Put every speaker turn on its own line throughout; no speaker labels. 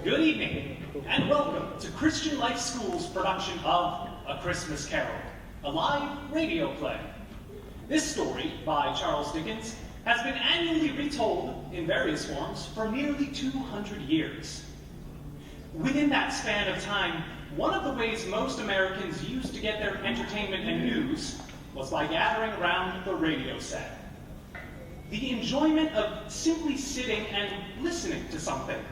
Good evening, and welcome to Christian Life School's production of A Christmas Carol, a live radio play. This story, by Charles Dickens, has been annually retold in various forms for nearly 200 years. Within that span of time, one of the ways most Americans used to get their entertainment and news was by gathering around the radio set. The enjoyment of simply sitting and listening to something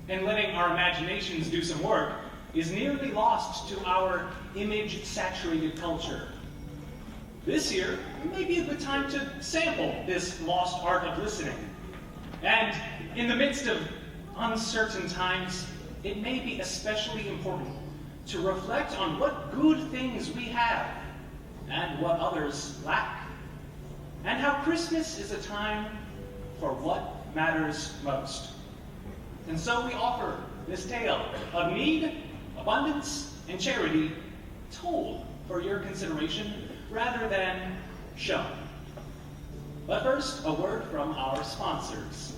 and letting our imaginations do some work is nearly lost to our image-saturated culture. This year may be a good time to sample this lost art of listening. And in the midst of uncertain times, it may be especially important to reflect on what good things we have and what others lack, and how Christmas is a time for what matters most. And so we offer this tale of need, abundance, and charity told for your consideration rather than shown. But first, a word from our sponsors.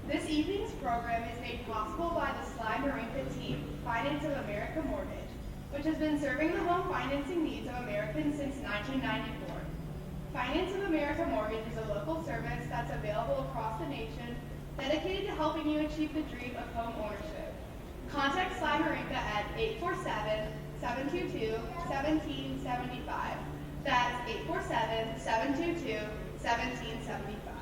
This evening's program is made possible by the Sly Marinka team, Finance of America Mortgage, which has been serving the loan financing needs of Americans since 1994. Finance of America Mortgage is a local service that's available across the nation, dedicated to helping you achieve the dream of home ownership. Contact Sly Marinka at 847-722-1775. That's 847-722-1775.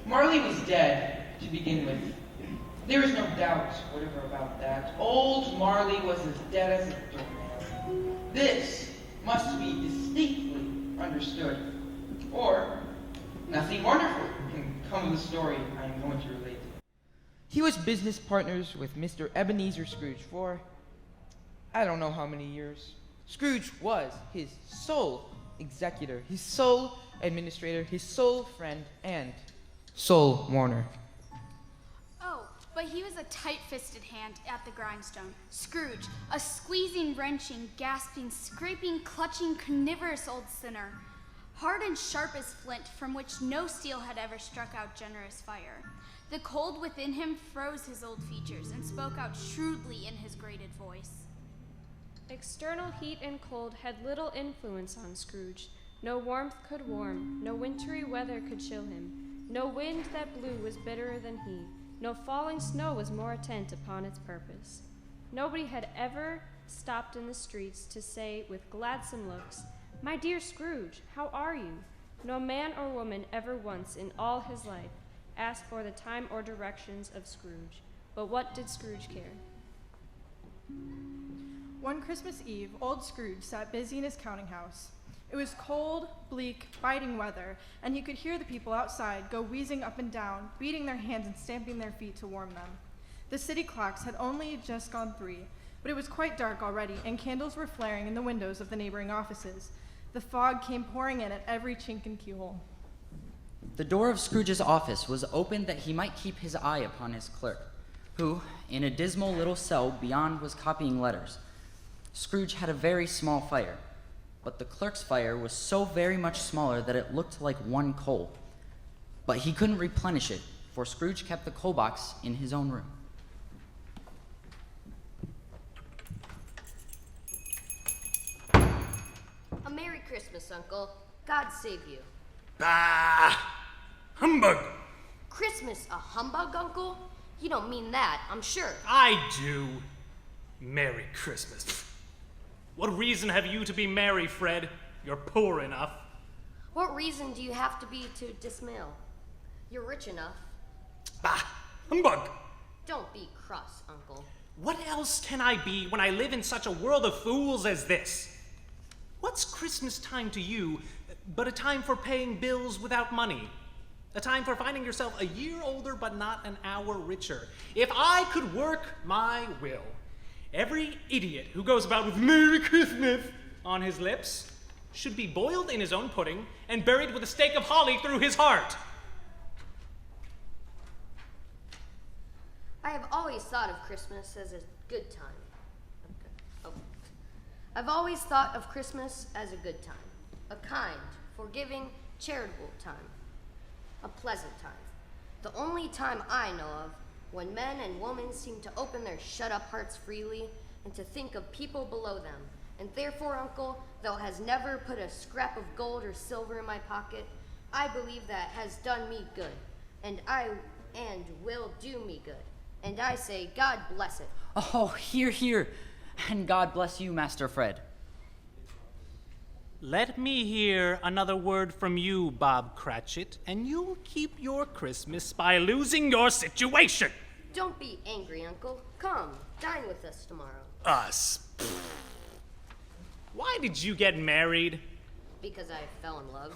Marley was dead, to begin with. There is no doubt whatever about that. Old Marley was as dead as a doornail. This must be distinctly understood, or nothing wonderful can come of the story I am going to relate. He was business partners with Mr. Ebenezer Scrooge for I don't know how many years. Scrooge was his sole executor, his sole administrator, his sole friend, and sole mourner.
Oh, but he was a tight-fisted hand at the grindstone. Scrooge, a squeezing, wrenching, gasping, scraping, clutching, carnivorous old sinner. Hard and sharp as flint, from which no steel had ever struck out generous fire. The cold within him froze his old features and spoke out shrewdly in his grated voice.
External heat and cold had little influence on Scrooge. No warmth could warm, no wintry weather could chill him. No wind that blew was bitterer than he. No falling snow was more attent upon its purpose. Nobody had ever stopped in the streets to say with gladsome looks, "My dear Scrooge, how are you?" No man or woman ever once in all his life asked for the time or directions of Scrooge. But what did Scrooge care?
One Christmas Eve, old Scrooge sat busy in his counting house. It was cold, bleak, biting weather, and he could hear the people outside go wheezing up and down, beating their hands and stamping their feet to warm them. The city clocks had only just gone 3, but it was quite dark already, and candles were flaring in the windows of the neighboring offices. The fog came pouring in at every chink and keyhole.
The door of Scrooge's office was opened that he might keep his eye upon his clerk, who, in a dismal little cell beyond, was copying letters. Scrooge had a very small fire, but the clerk's fire was so very much smaller that it looked like one coal. But he couldn't replenish it, for Scrooge kept the coal box in his own room.
A Merry Christmas, Uncle. God save you.
Bah! Humbug!
Christmas a humbug, Uncle? You don't mean that, I'm sure.
I do. Merry Christmas. What reason have you to be merry, Fred? You're poor enough.
What reason do you have to be to dismail? You're rich enough.
Bah! Humbug!
Don't be cross, Uncle.
What else can I be when I live in such a world of fools as this? What's Christmas time to you but a time for paying bills without money? A time for finding yourself a year older but not an hour richer. If I could work my will, every idiot who goes about with Merry Christmas on his lips should be boiled in his own pudding and buried with a stake of holly through his heart.
I have always thought of Christmas as a good time. I've always thought of Christmas as a good time. A kind, forgiving, charitable time. A pleasant time. The only time I know of when men and women seem to open their shut-up hearts freely and to think of people below them. And therefore, Uncle, though has never put a scrap of gold or silver in my pocket, I believe that has done me good, and will do me good. And I say, God bless it.
Oh, hear, hear. And God bless you, Master Fred.
Let me hear another word from you, Bob Cratchit, and you'll keep your Christmas by losing your situation.
Don't be angry, Uncle. Come, dine with us tomorrow.
Us? Why did you get married?
Because I fell in love.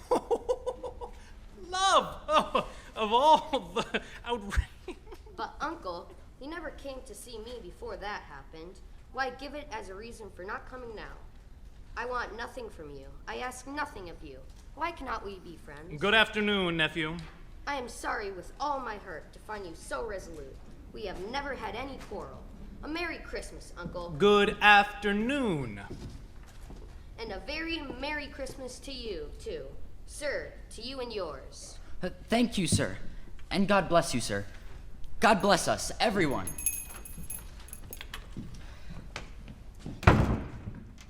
Love! Oh, of all the outrage.
But, Uncle, you never came to see me before that happened. Why give it as a reason for not coming now? I want nothing from you. I ask nothing of you. Why cannot we be friends?
Good afternoon, nephew.
I am sorry with all my heart to find you so resolute. We have never had any quarrel. A Merry Christmas, Uncle.
Good afternoon.
And a very Merry Christmas to you, too. Sir, to you and yours.
Thank you, sir. And God bless you, sir. God bless us, everyone.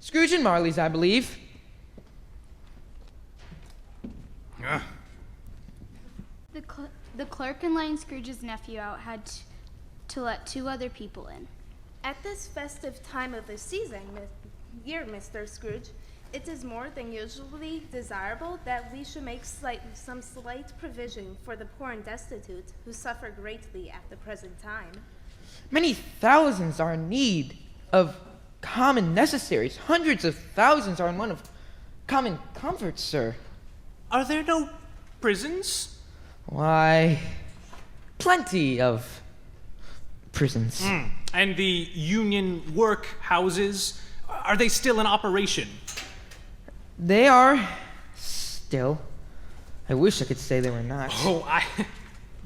Scrooge and Marley's, I believe.
The clerk in letting Scrooge's nephew out had to let two other people in.
At this festive time of the season, year, Mr. Scrooge, it is more than usually desirable that we should make some slight provision for the poor and destitute who suffer greatly at the present time.
Many thousands are in need of common necessaries. Hundreds of thousands are in want of common comforts, sir.
Are there no prisons?
Why, plenty of prisons.
And the union workhouses, are they still in operation?
They are still. I wish I could say they were not.
Oh,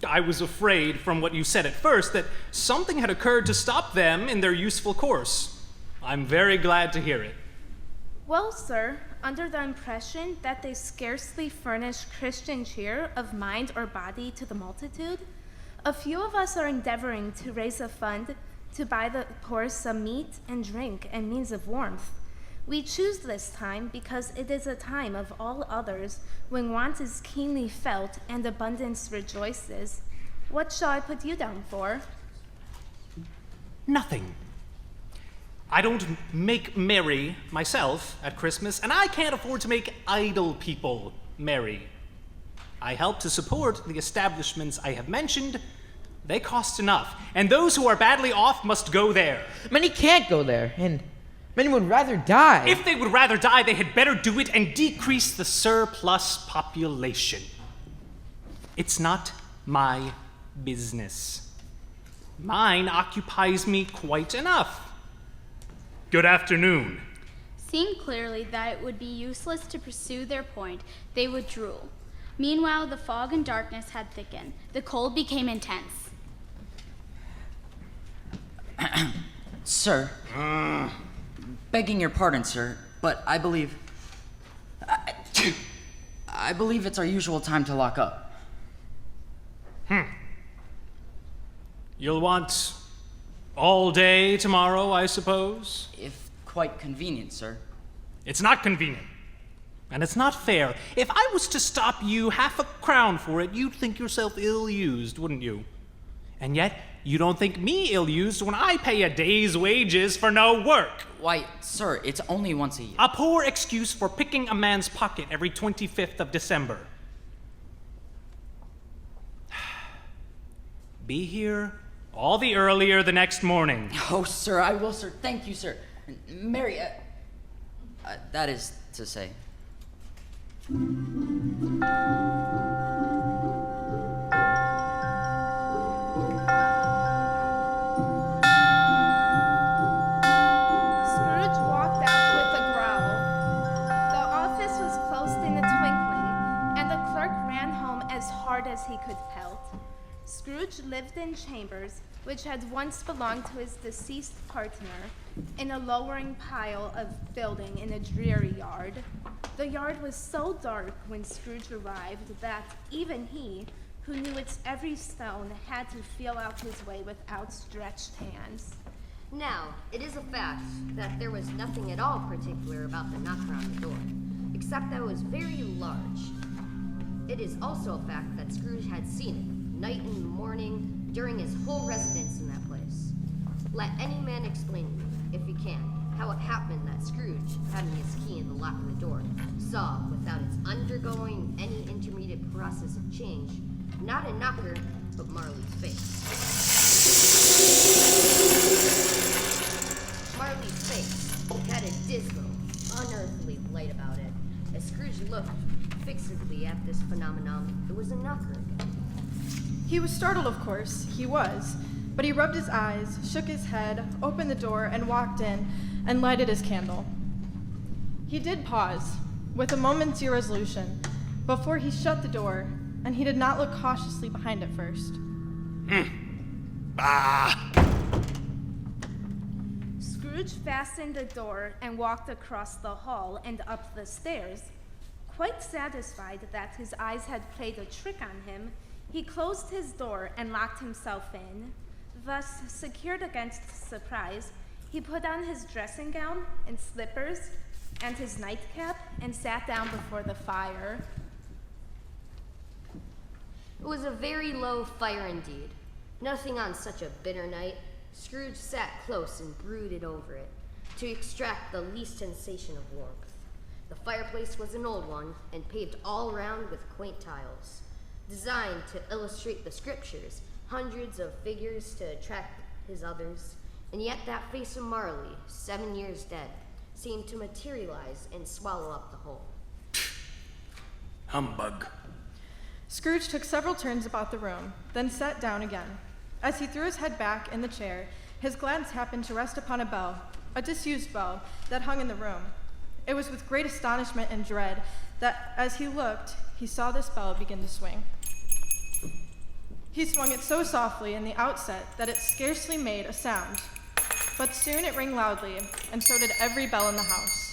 I was afraid from what you said at first that something had occurred to stop them in their useful course. I'm very glad to hear it.
Well, sir, under the impression that they scarcely furnish Christian cheer of mind or body to the multitude, a few of us are endeavoring to raise a fund to buy the poor some meat and drink and means of warmth. We choose this time because it is a time of all others when want is keenly felt and abundance rejoices. What shall I put you down for?
Nothing. I don't make merry myself at Christmas, and I can't afford to make idle people merry. I help to support the establishments I have mentioned. They cost enough, and those who are badly off must go there.
Many can't go there, and many would rather die.
If they would rather die, they had better do it and decrease the surplus population. It's not my business. Mine occupies me quite enough. Good afternoon.
Seeing clearly that it would be useless to pursue their point, they withdrew. Meanwhile, the fog and darkness had thickened. The cold became intense.
Sir, begging your pardon, sir, but I believe it's our usual time to lock up.
You'll want all day tomorrow, I suppose?
If quite convenient, sir.
It's not convenient. And it's not fair. If I was to stop you half a crown for it, you'd think yourself ill-used, wouldn't you? And yet, you don't think me ill-used when I pay a day's wages for no work.
Why, sir, it's only once a year.
A poor excuse for picking a man's pocket every 25th of December. Be here all the earlier the next morning.
Oh, sir, I will, sir. Thank you, sir. Mary, that is to say.
As he could pelt. Scrooge lived in chambers which had once belonged to his deceased partner, in a lowering pile of building in a dreary yard. The yard was so dark when Scrooge arrived that even he, who knew its every stone, had to feel out his way with outstretched hands.
Now, it is a fact that there was nothing at all particular about the knocker on the door, except that it was very large. It is also a fact that Scrooge had seen it, night and morning, during his whole residence in that place. Let any man explain to me, if he can, how it happened that Scrooge, having his key in the lock of the door, saw, without its undergoing any intermediate process of change, not a knocker, but Marley's face. Marley's face had a dismal, unearthly light about it. As Scrooge looked fixedly at this phenomenon, it was a knocker again.
He was startled, of course, he was, but he rubbed his eyes, shook his head, opened the door, and walked in, and lighted his candle. He did pause, with a moment's irresolution, before he shut the door, and he did not look cautiously behind it first.
Scrooge fastened the door and walked across the hall and up the stairs. Quite satisfied that his eyes had played a trick on him, he closed his door and locked himself in. Thus, secured against surprise, he put on his dressing gown and slippers and his nightcap and sat down before the fire.
It was a very low fire indeed. Nothing on such a bitter night. Scrooge sat close and brooded over it, to extract the least sensation of warmth. The fireplace was an old one, and paved all around with quaint tiles, designed to illustrate the scriptures, hundreds of figures to attract his others, and yet that face of Marley, 7 years dead, seemed to materialize and swallow up the whole.
Humbug.
Scrooge took several turns about the room, then sat down again. As he threw his head back in the chair, his glance happened to rest upon a bell, a disused bell, that hung in the room. It was with great astonishment and dread that, as he looked, he saw this bell begin to swing. He swung it so softly in the outset that it scarcely made a sound, but soon it rang loudly, and so did every bell in the house.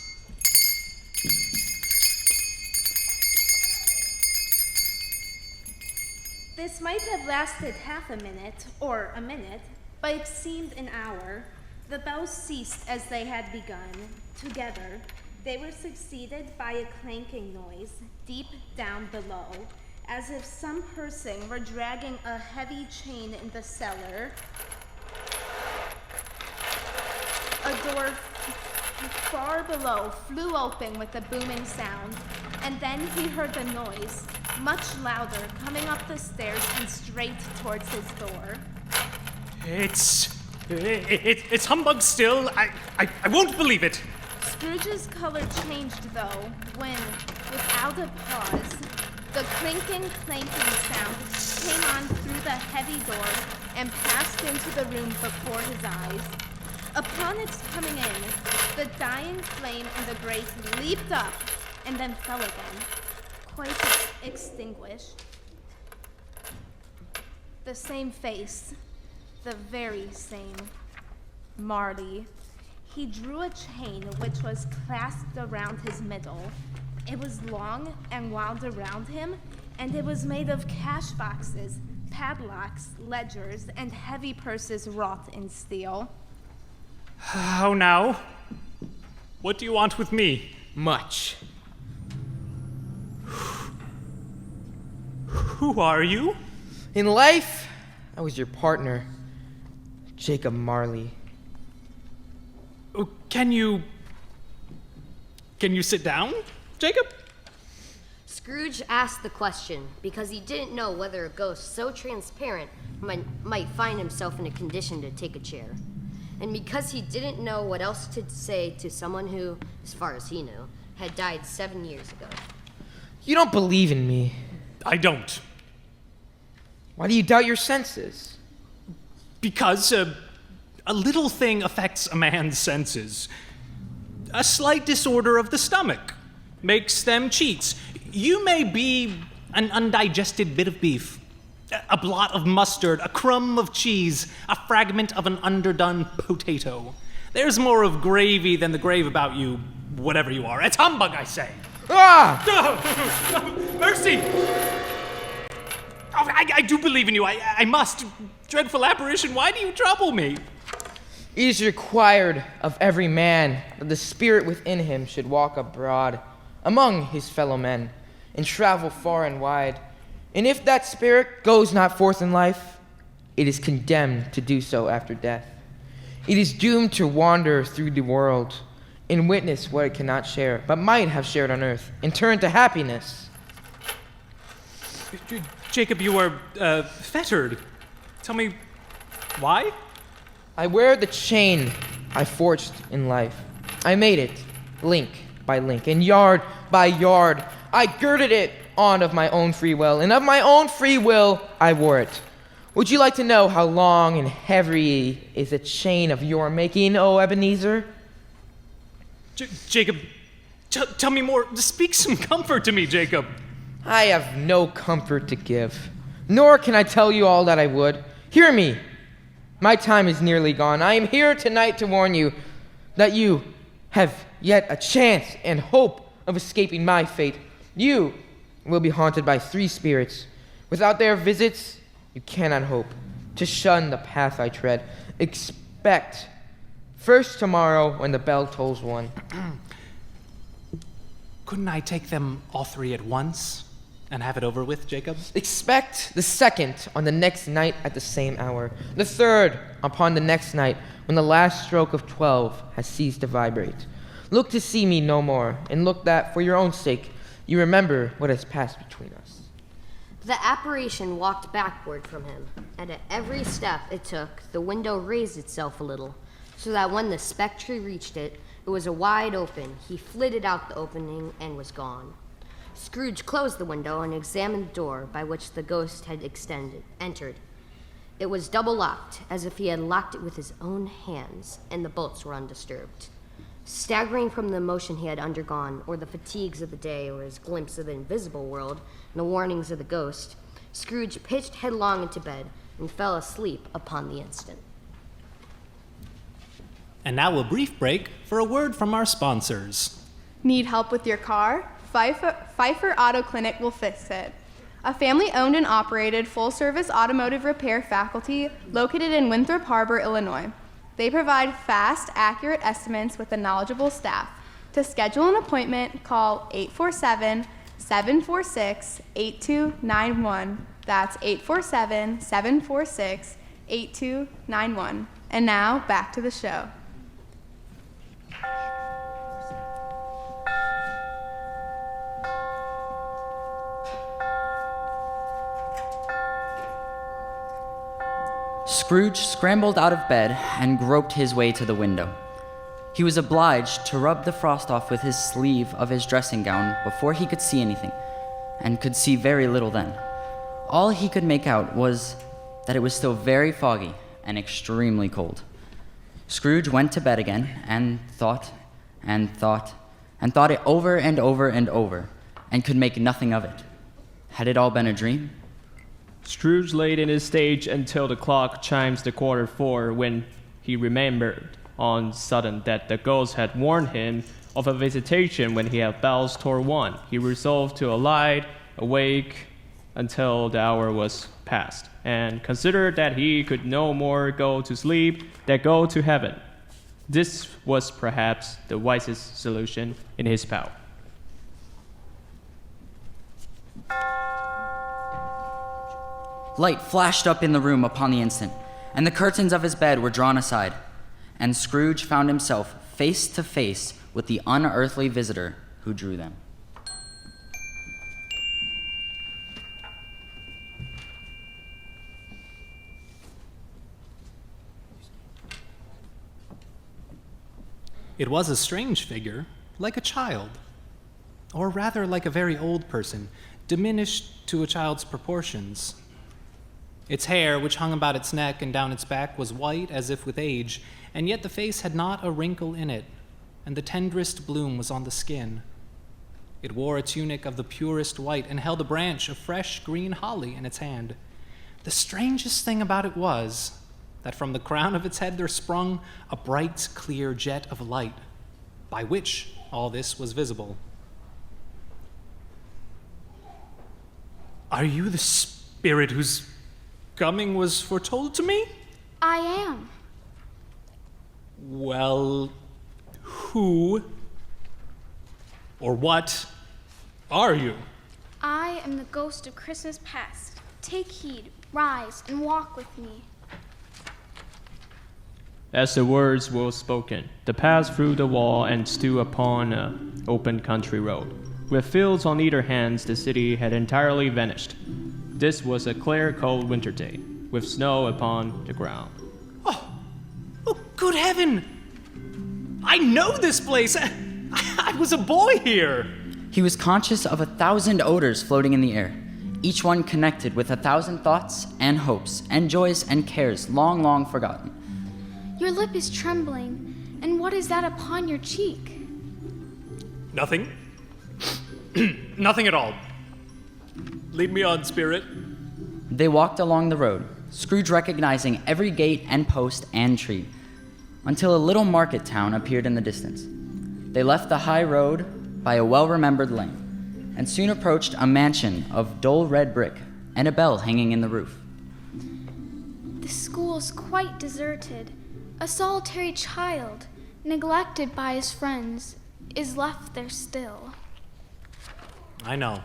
This might have lasted half a minute, or a minute, but it seemed an hour. The bells ceased as they had begun. Together, they were succeeded by a clanking noise deep down below, as if some person were dragging a heavy chain in the cellar. A door far below flew open with a booming sound, and then he heard the noise, much louder, coming up the stairs and straight towards his door.
It's humbug still. I won't believe it.
Scrooge's color changed, though, when, without a pause, the clinking, clanking sound came on through the heavy door and passed into the room before his eyes. Upon its coming in, the dying flame in the grate leaped up and then fell again, quite extinguished. The same face, the very same. Marley. He drew a chain which was clasped around his middle. It was long and wound around him, and it was made of cash boxes, padlocks, ledgers, and heavy purses wrought in steel.
How now? What do you want with me?
Much.
Who are you?
In life, I was your partner, Jacob Marley.
Oh, Can you sit down, Jacob?
Scrooge asked the question because he didn't know whether a ghost so transparent might find himself in a condition to take a chair. And because he didn't know what else to say to someone who, as far as he knew, had died 7 years ago.
You don't believe in me.
I don't.
Why do you doubt your senses?
Because a little thing affects a man's senses. A slight disorder of the stomach makes them cheats. You may be an undigested bit of beef. A blot of mustard, a crumb of cheese, a fragment of an underdone potato. There's more of gravy than the grave about you, whatever you are. It's humbug, I say.
Ah!
Mercy! Oh, I do believe in you. I must. Dreadful apparition, why do you trouble me?
It is required of every man that the spirit within him should walk abroad among his fellow men and travel far and wide. And if that spirit goes not forth in life, it is condemned to do so after death. It is doomed to wander through the world and witness what it cannot share, but might have shared on earth, and turn to happiness.
Jacob, you are fettered. Tell me, why?
I wear the chain I forged in life. I made it, link by link, and yard by yard. I girded it on of my own free will, and of my own free will I wore it. Would you like to know how long and heavy is the chain of your making, O Ebenezer?
Jacob, tell me more. Speak some comfort to me, Jacob.
I have no comfort to give, nor can I tell you all that I would. Hear me. My time is nearly gone. I am here tonight to warn you that you have yet a chance and hope of escaping my fate. You will be haunted by 3 spirits. Without their visits, you cannot hope to shun the path I tread. Expect first tomorrow when the bell tolls 1.
Couldn't I take them all 3 at once and have it over with, Jacob?
Expect the 2nd on the next night at the same hour. The 3rd upon the next night when the last stroke of 12 has ceased to vibrate. Look to see me no more, and look that, for your own sake, you remember what has passed between us.
The apparition walked backward from him, and at every step it took, the window raised itself a little, so that when the spectre reached it, it was a wide open. He flitted out the opening and was gone. Scrooge closed the window and examined the door by which the ghost had entered. It was double locked, as if he had locked it with his own hands, and the bolts were undisturbed. Staggering from the emotion he had undergone, or the fatigues of the day, or his glimpse of the invisible world, and the warnings of the ghost, Scrooge pitched headlong into bed and fell asleep upon the instant.
And now a brief break for a word from our sponsors.
Need help with your car? Pfeiffer Auto Clinic will fix it. A family-owned and operated full-service automotive repair faculty located in Winthrop Harbor, Illinois. They provide fast, accurate estimates with a knowledgeable staff. To schedule an appointment, call 847-746-8291. That's 847-746-8291. And now, back to the show.
Scrooge scrambled out of bed and groped his way to the window. He was obliged to rub the frost off with his sleeve of his dressing gown before he could see anything, and could see very little then. All he could make out was that it was still very foggy and extremely cold. Scrooge went to bed again and thought it over and over and over, and could make nothing of it. Had it all been a dream?
Scrooge laid in his stage until the clock chimes the 4:15, when he remembered on sudden that the ghost had warned him of a visitation when he had bells toward 1. He resolved to lie awake until the hour was past, and considered that he could no more go to sleep than go to heaven. This was perhaps the wisest solution in his power.
Light flashed up in the room upon the instant, and the curtains of his bed were drawn aside, and Scrooge found himself face to face with the unearthly visitor who drew them.
It was a strange figure, like a child, or rather like a very old person, diminished to a child's proportions. Its hair, which hung about its neck and down its back, was white as if with age, and yet the face had not a wrinkle in it, and the tenderest bloom was on the skin. It wore a tunic of the purest white and held a branch of fresh green holly in its hand. The strangest thing about it was that from the crown of its head there sprung a bright, clear jet of light, by which all this was visible. Are you the spirit whose coming was foretold to me?
I am.
Well, who or what are you?
I am the ghost of Christmas past. Take heed, rise, and walk with me.
As the words were spoken, they passed through the wall and stood upon an open country road. With fields on either hand, the city had entirely vanished. This was a clear, cold winter day, with snow upon the ground.
Oh, good heaven! I know this place! I was a boy here!
He was conscious of 1,000 odors floating in the air, each one connected with 1,000 thoughts and hopes and joys and cares long, long forgotten.
Your lip is trembling, and what is that upon your cheek?
Nothing. Nothing at all. Lead me on, spirit.
They walked along the road, Scrooge recognizing every gate and post and tree, until a little market town appeared in the distance. They left the high road by a well-remembered lane, and soon approached a mansion of dull red brick and a bell hanging in the roof.
The school's quite deserted. A solitary child, neglected by his friends, is left there still.
I know.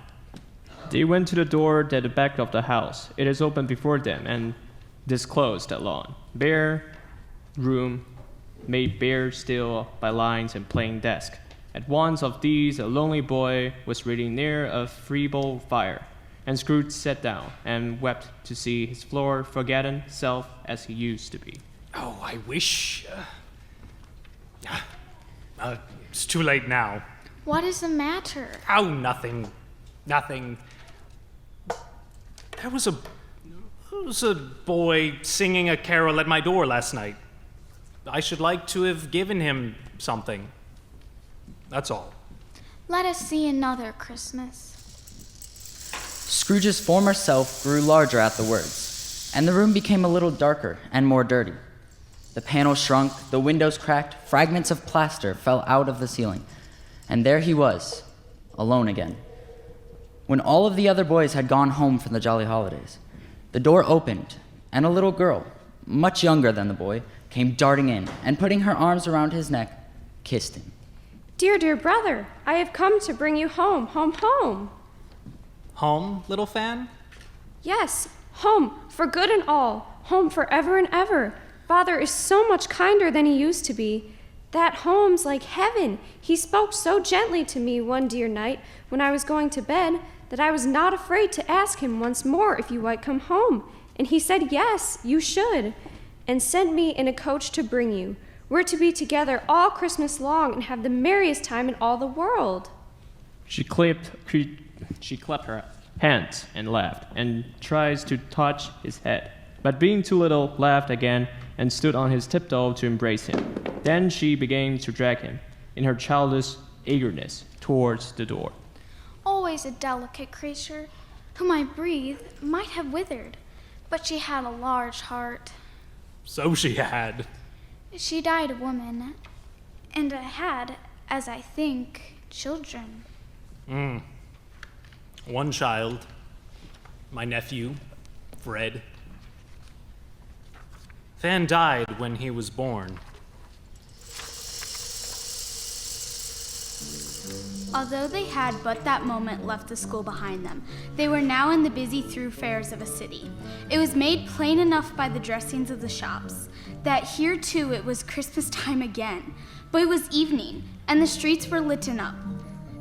They went to the door at the back of the house. It is open before them and disclosed a lawn. Bare room, made bare still by lines and plain desk. At one of these, a lonely boy was reading near a feeble fire, and Scrooge sat down and wept to see his floor forgotten self as he used to be.
Oh, I wish... it's too late now.
What is the matter?
Oh, nothing. Nothing. There was a boy singing a carol at my door last night. I should like to have given him something. That's all.
Let us see another Christmas.
Scrooge's former self grew larger at the words, and the room became a little darker and more dirty. The panels shrunk, the windows cracked, fragments of plaster fell out of the ceiling, and there he was, alone again. When all of the other boys had gone home for the jolly holidays, the door opened, and a little girl, much younger than the boy, came darting in, and putting her arms around his neck, kissed him.
Dear, dear brother, I have come to bring you home, home, home.
Home, little fan?
Yes, home, for good and all, home forever and ever. Father is so much kinder than he used to be. That home's like heaven. He spoke so gently to me one dear night when I was going to bed that I was not afraid to ask him once more if you might come home. And he said, yes, you should, and sent me in a coach to bring you. We're to be together all Christmas long and have the merriest time in all the world.
She clapped her hands and laughed, and tries to touch his head. But being too little, laughed again, and stood on his tiptoe to embrace him. Then she began to drag him, in her childish eagerness, towards the door.
Always a delicate creature, whom I breathed might have withered, but she had a large heart.
So she had.
She died a woman, and I had, as I think, children.
One child, my nephew, Fred. Van died when he was born.
Although they had but that moment left the school behind them, they were now in the busy thoroughfares of a city. It was made plain enough by the dressings of the shops that here too it was Christmas time again, but it was evening, and the streets were litten up.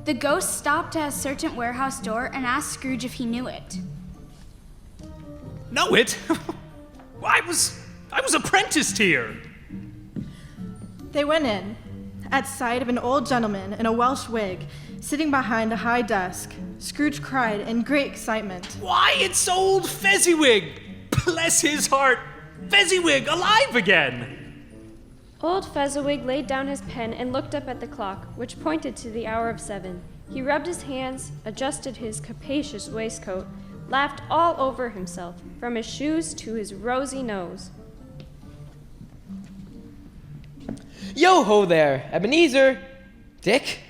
The ghost stopped at a certain warehouse door and asked Scrooge if he knew it.
Know it? I was apprenticed here.
They went in, at sight of an old gentleman in a Welsh wig, sitting behind a high desk. Scrooge cried in great excitement.
Why, it's old Fezziwig! Bless his heart! Fezziwig, alive again!
Old Fezziwig laid down his pen and looked up at the clock, which pointed to the hour of 7. He rubbed his hands, adjusted his capacious waistcoat, laughed all over himself, from his shoes to his rosy nose.
Yo-ho there, Ebenezer! Dick?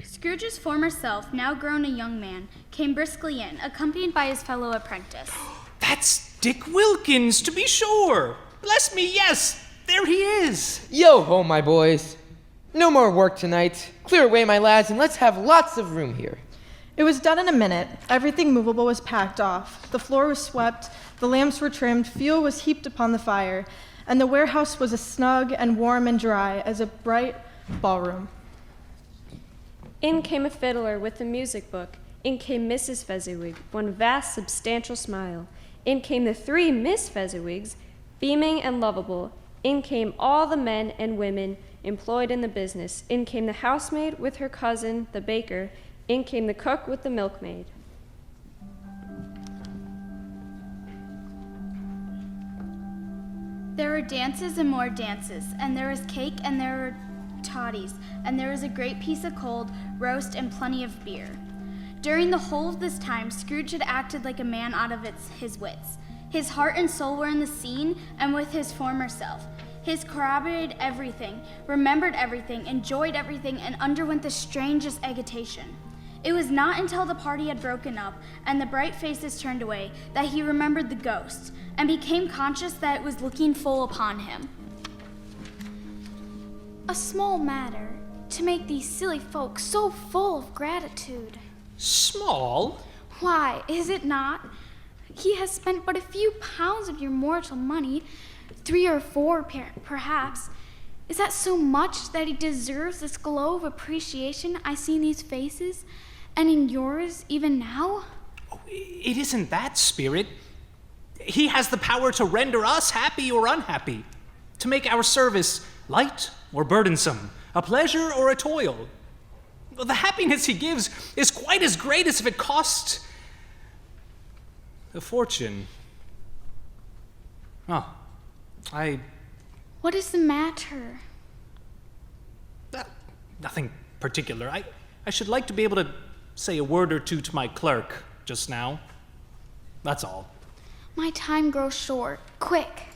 Scrooge's former self, now grown a young man, came briskly in, accompanied by his fellow apprentice.
That's Dick Wilkins, to be sure. Bless me, yes, there he is.
Yo-ho, my boys. No more work tonight. Clear away, my lads, and let's have lots of room here.
It was done in a minute. Everything movable was packed off. The floor was swept, the lamps were trimmed, fuel was heaped upon the fire, and the warehouse was as snug and warm and dry as a bright ballroom.
In came a fiddler with a music book. In came Mrs. Fezziwig, one vast, substantial smile. In came the 3 Miss Fezziwigs, beaming and lovable. In came all the men and women employed in the business. In came the housemaid with her cousin, the baker. In came the cook with the milkmaid.
There were dances and more dances, and there was cake, and there were toddies, and there was a great piece of cold roast and plenty of beer. During the whole of this time, Scrooge had acted like a man out of his wits. His heart and soul were in the scene and with his former self. His corroborated everything, remembered everything, enjoyed everything, and underwent the strangest agitation. It was not until the party had broken up and the bright faces turned away that he remembered the ghost and became conscious that it was looking full upon him. A small matter to make these silly folk so full of gratitude.
Small?
Why, is it not? He has spent but a few pounds of your mortal money, 3 or 4 perhaps. Is that so much that he deserves this glow of appreciation I see in these faces, and in yours even now?
Oh, it isn't that, Spirit. He has the power to render us happy or unhappy, to make our service light or burdensome, a pleasure or a toil. The happiness he gives is quite as great as if it cost a fortune. Oh,
What is the matter?
Nothing particular. I should like to be able to say a word or two to my clerk just now. That's all.
My time grows short. Quick.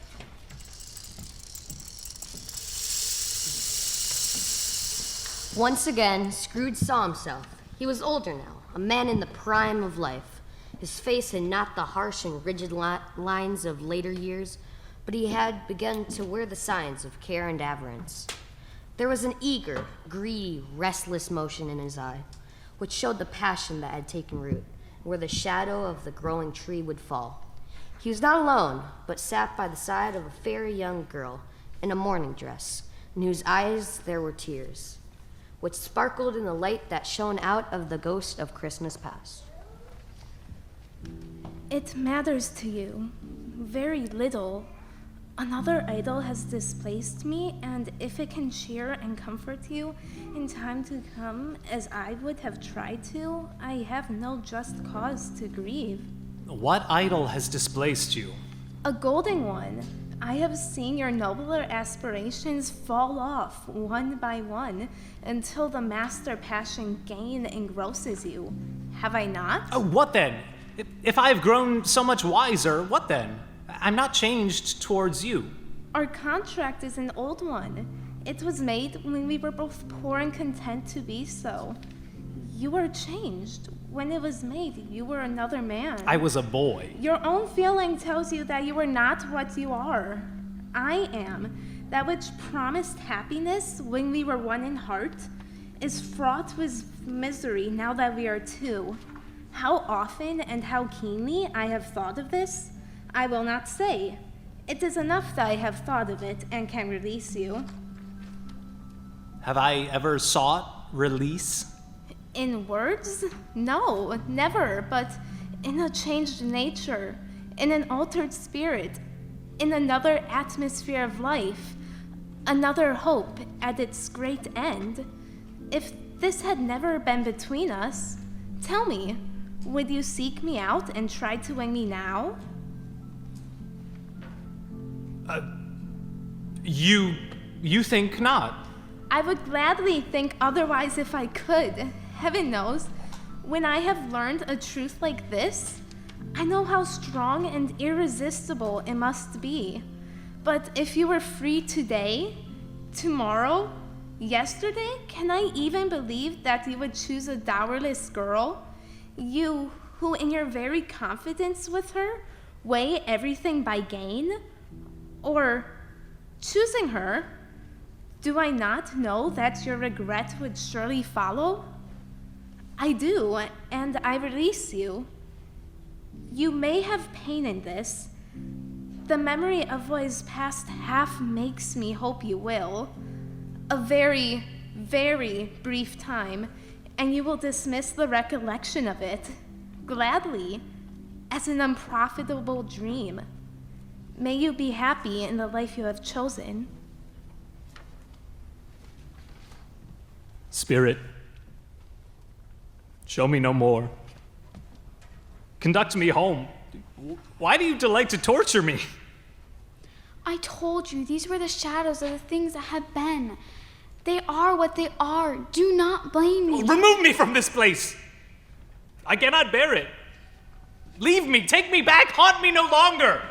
Once again, Scrooge saw himself. He was older now, a man in the prime of life. His face had not the harsh and rigid lines of later years, but he had begun to wear the signs of care and avarice. There was an eager, greedy, restless motion in his eye, which showed the passion that had taken root, where the shadow of the growing tree would fall. He was not alone, but sat by the side of a fair young girl in a mourning dress, in whose eyes there were tears, which sparkled in the light that shone out of the ghost of Christmas past.
It matters to you very little. Another idol has displaced me, and if it can cheer and comfort you in time to come, as I would have tried to, I have no just cause to grieve.
What idol has displaced you?
A golden one. I have seen your nobler aspirations fall off one by one until the master passion gain engrosses you. Have I not?
What then? If I have grown so much wiser, what then? I'm not changed towards you.
Our contract is an old one. It was made when we were both poor and content to be so. You were changed. When it was made, you were another man.
I was a boy.
Your own feeling tells you that you are not what you are. I am. That which promised happiness when we were one in heart is fraught with misery now that we are two. How often and how keenly I have thought of this, I will not say. It is enough that I have thought of it and can release you.
Have I ever sought release?
In words? No, never, but in a changed nature, in an altered spirit, in another atmosphere of life, another hope at its great end. If this had never been between us, tell me, would you seek me out and try to win me now?
You think not?
I would gladly think otherwise if I could. Heaven knows, when I have learned a truth like this, I know how strong and irresistible it must be. But if you were free today, tomorrow, yesterday, can I even believe that you would choose a dowerless girl? You, who in your very confidence with her, weigh everything by gain? Or, choosing her, do I not know that your regret would surely follow? I do, and I release you. You may have pain in this. The memory of what is past half makes me hope you will. A very, very brief time, and you will dismiss the recollection of it, gladly, as an unprofitable dream. May you be happy in the life you have chosen.
Spirit, show me no more. Conduct me home. Why do you delight to torture me?
I told you these were the shadows of the things that have been. They are what they are. Do not blame me.
Remove me from this place. I cannot bear it. Leave me. Take me back. Haunt me no longer.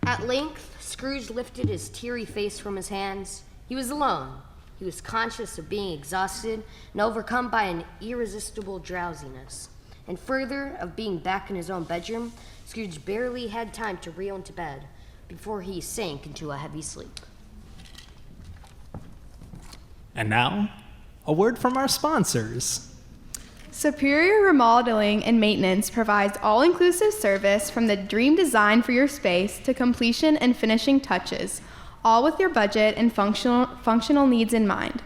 At length, Scrooge lifted his teary face from his hands. He was alone. He was conscious of being exhausted and overcome by an irresistible drowsiness. And further, of being back in his own bedroom, Scrooge barely had time to reel into bed before he sank into a heavy sleep.
And now, a word from our sponsors.
Superior Remodeling and Maintenance provides all-inclusive service from the dream design for your space to completion and finishing touches, all with your budget and functional needs in mind.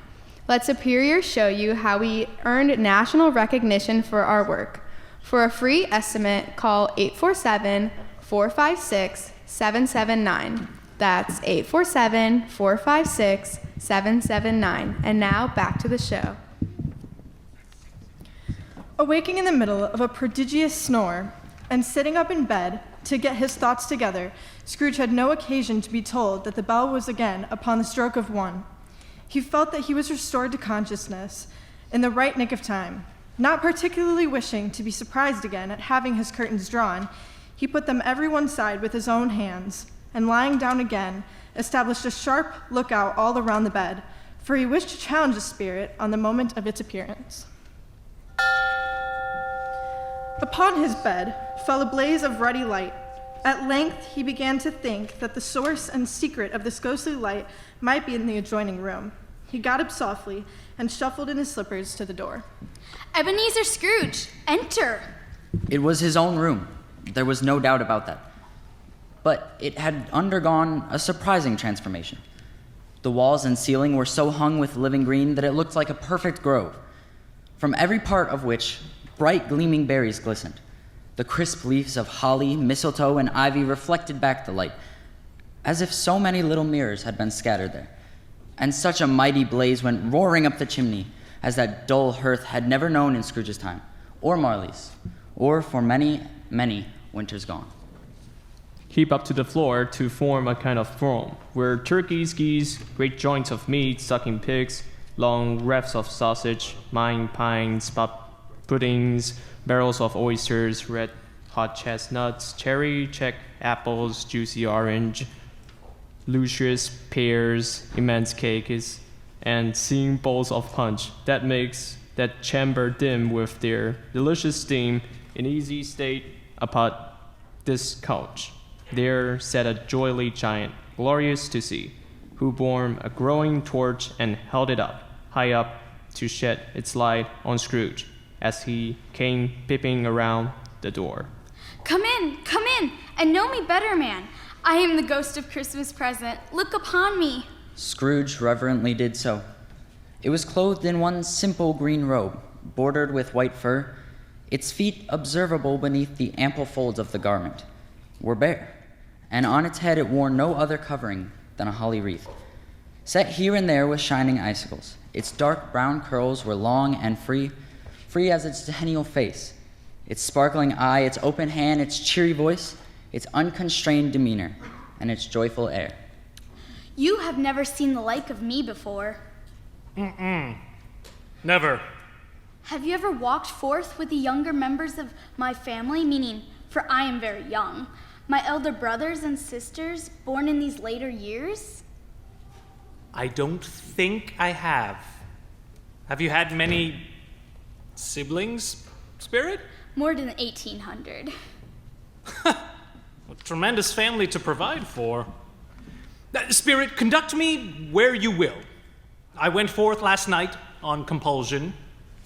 Let Superior show you how we earned national recognition for our work. For a free estimate, call 847-456-779. That's 847-456-779. And now, back to the show.
Awaking in the middle of a prodigious snore and sitting up in bed to get his thoughts together, Scrooge had no occasion to be told that the bell was again upon the stroke of 1. He felt that he was restored to consciousness in the right nick of time. Not particularly wishing to be surprised again at having his curtains drawn, he put them every one side with his own hands, and lying down again, established a sharp lookout all around the bed, for he wished to challenge the spirit on the moment of its appearance. Upon his bed fell a blaze of ruddy light. At length he began to think that the source and secret of this ghostly light might be in the adjoining room. He got up softly and shuffled in his slippers to the door.
Ebenezer Scrooge, enter.
It was his own room. There was no doubt about that. But it had undergone a surprising transformation. The walls and ceiling were so hung with living green that it looked like a perfect grove, from every part of which bright gleaming berries glistened. The crisp leaves of holly, mistletoe, and ivy reflected back the light, as if so many little mirrors had been scattered there. And such a mighty blaze went roaring up the chimney as that dull hearth had never known in Scrooge's time, or Marley's, or for many, many winters gone.
Heap up to the floor to form a kind of throne, where turkeys, geese, great joints of meat, sucking pigs, long rafts of sausage, mine pines, puddings, barrels of oysters, red hot chestnuts, cherry, check apples, juicy orange, luscious pears, immense cakes, and seeing bowls of punch that makes that chamber dim with their delicious steam. In easy state upon this couch there sat a jolly giant, glorious to see, who bore a glowing torch and held it up, high up, to shed its light on Scrooge as he came peeping around the door.
Come in, and know me better, man. I am the ghost of Christmas present. Look upon me.
Scrooge reverently did so. It was clothed in one simple green robe, bordered with white fur. Its feet, observable beneath the ample folds of the garment, were bare, and on its head it wore no other covering than a holly wreath, set here and there with shining icicles. Its dark brown curls were long and free as its decennial face, its sparkling eye, its open hand, its cheery voice, its unconstrained demeanor, and its joyful air.
You have never seen the like of me before.
Never.
Have you ever walked forth with the younger members of my family, meaning, for I am very young, my elder brothers and sisters born in these later years?
I don't think I have. Have you had many siblings, Spirit?
More than 1,800.
A tremendous family to provide for. Spirit, conduct me where you will. I went forth last night on compulsion,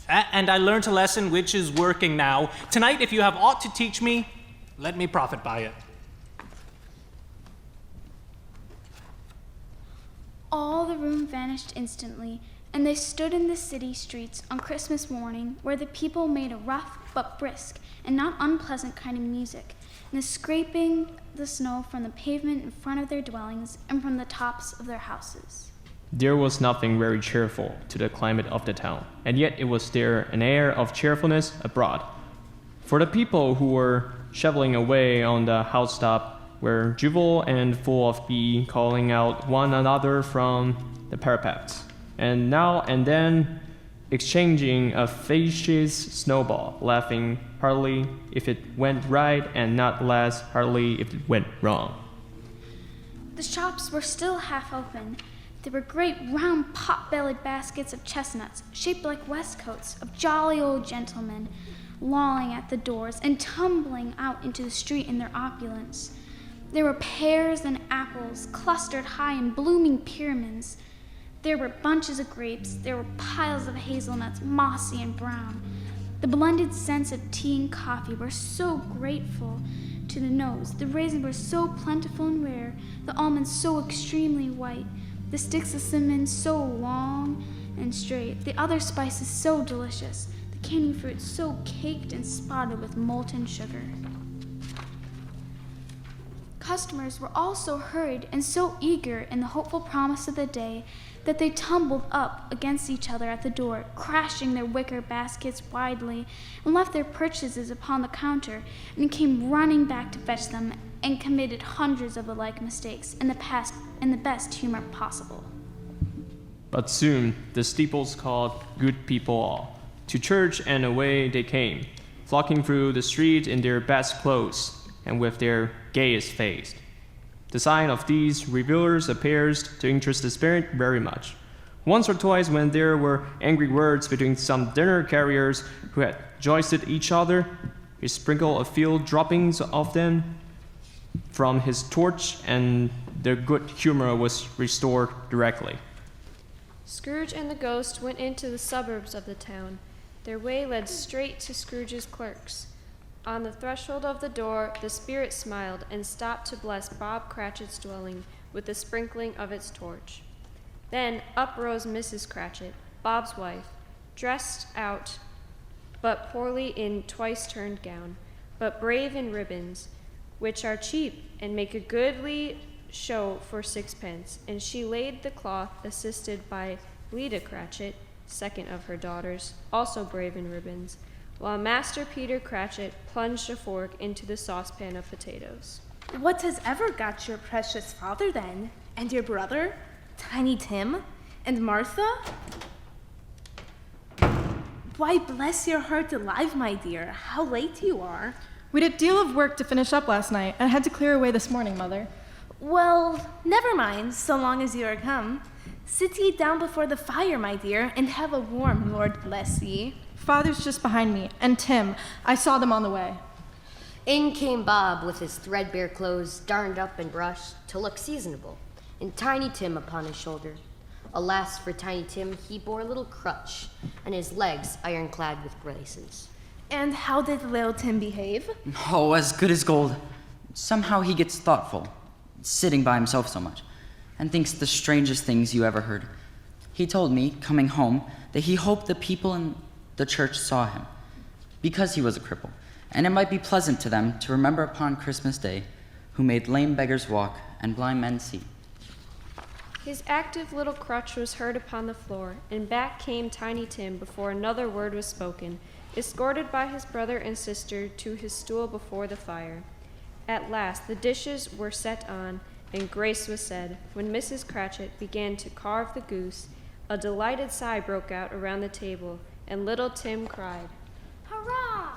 and I learned a lesson which is working now. Tonight, if you have aught to teach me, let me profit by it.
All the room vanished instantly, and they stood in the city streets on Christmas morning, where the people made a rough but brisk and not unpleasant kind of music, and the scraping the snow from the pavement in front of their dwellings and from the tops of their houses.
There was nothing very cheerful to the climate of the town, and yet it was there an air of cheerfulness abroad. For the people who were shoveling away on the housetop were juvenile and full of glee, calling out one another from the parapets, and now and then exchanging a facetious snowball, laughing heartily if it went right and not less heartily if it went wrong.
The shops were still half open. There were great round pot-bellied baskets of chestnuts, shaped like waistcoats, of jolly old gentlemen, lolling at the doors and tumbling out into the street in their opulence. There were pears and apples clustered high in blooming pyramids. There were bunches of grapes. There were piles of hazelnuts, mossy and brown. The blended scents of tea and coffee were so grateful to the nose. The raisins were so plentiful and rare, the almonds so extremely white, the sticks of cinnamon so long and straight, the other spices so delicious, the candy fruit so caked and spotted with molten sugar. Customers were all so hurried and so eager in the hopeful promise of the day that they tumbled up against each other at the door, crashing their wicker baskets widely, and left their purchases upon the counter, and came running back to fetch them, and committed hundreds of the like mistakes in the best humor possible.
But soon the steeples called good people all. To church and away they came, flocking through the street in their best clothes, and with their gayest face. The sight of these revelers appears to interest the Spirit very much. Once or twice, when there were angry words between some dinner carriers who had joisted each other, he sprinkled a few droppings of them from his torch, and their good humor was restored directly.
Scrooge and the ghost went into the suburbs of the town. Their way led straight to Scrooge's clerks. On the threshold of the door, the Spirit smiled and stopped to bless Bob Cratchit's dwelling with the sprinkling of its torch. Then up rose Mrs. Cratchit, Bob's wife, dressed out but poorly in twice-turned gown, but brave in ribbons, which are cheap and make a goodly show for sixpence, and she laid the cloth, assisted by Lida Cratchit, second of her daughters, also brave in ribbons, while Master Peter Cratchit plunged a fork into the saucepan of potatoes.
What has ever got your precious father, then? And your brother? Tiny Tim? And Martha? Why, bless your heart alive, my dear. How late you are.
We had a deal of work to finish up last night, and had to clear away this morning, Mother.
Well, never mind, so long as you are come. Sit ye down before the fire, my dear, and have a warm, Lord bless ye.
Father's just behind me, and Tim. I saw them on the way.
In came Bob with his threadbare clothes darned up and brushed to look seasonable, and Tiny Tim upon his shoulder. Alas for Tiny Tim, he bore a little crutch, and his legs ironclad with braces.
And how did little Tim behave?
Oh, as good as gold. Somehow he gets thoughtful, sitting by himself so much, and thinks the strangest things you ever heard. He told me, coming home, that he hoped the people in the church saw him, because he was a cripple, and it might be pleasant to them to remember upon Christmas Day, who made lame beggars walk and blind men see.
His active little crutch was heard upon the floor, and back came Tiny Tim before another word was spoken, escorted by his brother and sister to his stool before the fire. At last the dishes were set on, and grace was said. When Mrs. Cratchit began to carve the goose, a delighted sigh broke out around the table, and little Tim cried.
Hurrah!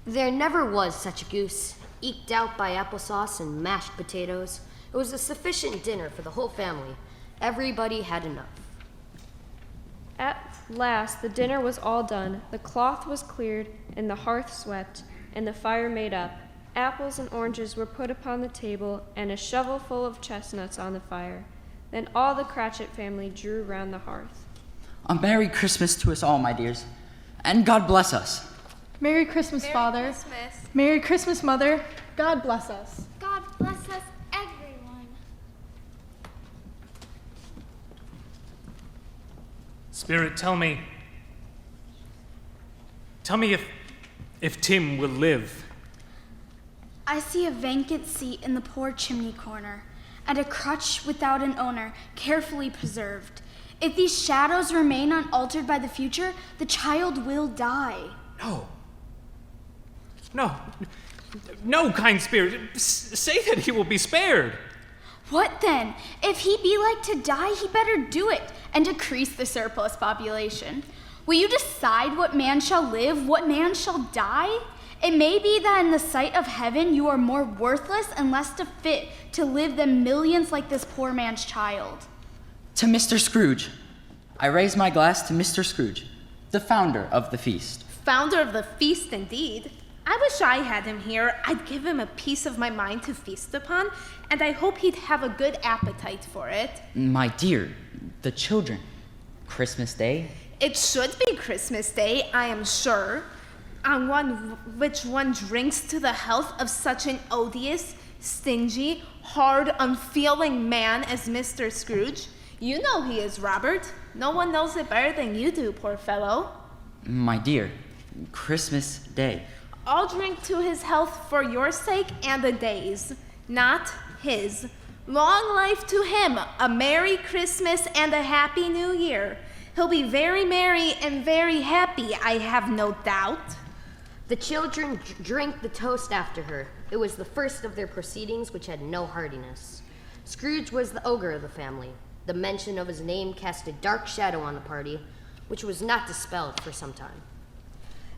There never was such a goose, eked out by applesauce and mashed potatoes. It was a sufficient dinner for the whole family. Everybody had enough.
At last the dinner was all done, the cloth was cleared, and the hearth swept, and the fire made up. Apples and oranges were put upon the table, and a shovel full of chestnuts on the fire. Then all the Cratchit family drew round the hearth.
A Merry Christmas to us all, my dears, and God bless us.
Merry Christmas, Father.
Christmas.
Merry Christmas, Mother. God bless us.
God bless us, everyone.
Spirit, tell me if Tim will live.
I see a vacant seat in the poor chimney corner, and a crutch without an owner, carefully preserved. If these shadows remain unaltered by the future, the child will die.
No, kind spirit. Say that he will be spared.
What then? If he be like to die, he better do it, and decrease the surplus population. Will you decide what man shall live, what man shall die? It may be that in the sight of heaven you are more worthless and less fit to live than millions like this poor man's child.
To Mr. Scrooge. I raise my glass to Mr. Scrooge, the founder of the feast.
Founder of the feast, indeed. I wish I had him here. I'd give him a piece of my mind to feast upon, and I hope he'd have a good appetite for it.
My dear, the children. Christmas Day?
It should be Christmas Day, I am sure, on which one drinks to the health of such an odious, stingy, hard, unfeeling man as Mr. Scrooge. You know he is, Robert. No one knows it better than you do, poor fellow.
My dear, Christmas Day.
I'll drink to his health for your sake and the day's, not his. Long life to him, a Merry Christmas and a Happy New Year. He'll be very merry and very happy, I have no doubt.
The children drank the toast after her. It was the first of their proceedings which had no heartiness. Scrooge was the ogre of the family. The mention of his name cast a dark shadow on the party, which was not dispelled for some time.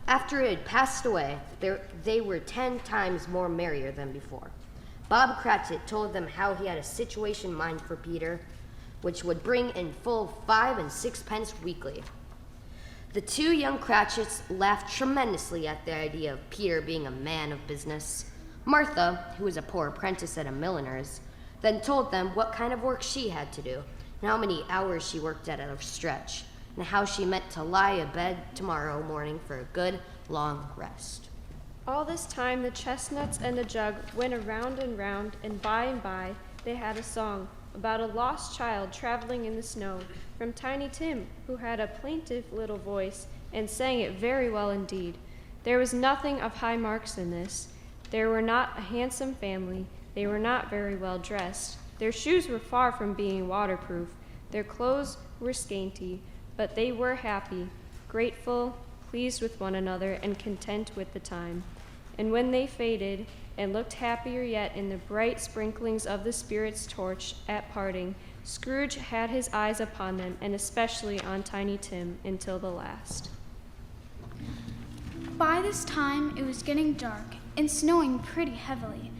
After it had passed away, they were 10 times more merrier than before. Bob Cratchit told them how he had a situation in mind for Peter, which would bring in full 5 and 6 pence weekly. The two young Cratchits laughed tremendously at the idea of Peter being a man of business. Martha, who was a poor apprentice at a milliner's, then told them what kind of work she had to do, and how many hours she worked at a stretch, and how she meant to lie abed tomorrow morning for a good, long rest.
All this time the chestnuts and the jug went around and round, and by they had a song about a lost child traveling in the snow, from Tiny Tim, who had a plaintive little voice and sang it very well indeed. There was nothing of high marks in this. They were not a handsome family. They were not very well dressed. Their shoes were far from being waterproof. Their clothes were scanty, but they were happy, grateful, pleased with one another, and content with the time. And when they faded, and looked happier yet in the bright sprinklings of the Spirit's torch at parting, Scrooge had his eyes upon them, and especially on Tiny Tim, until the last.
By this time it was getting dark and snowing pretty heavily,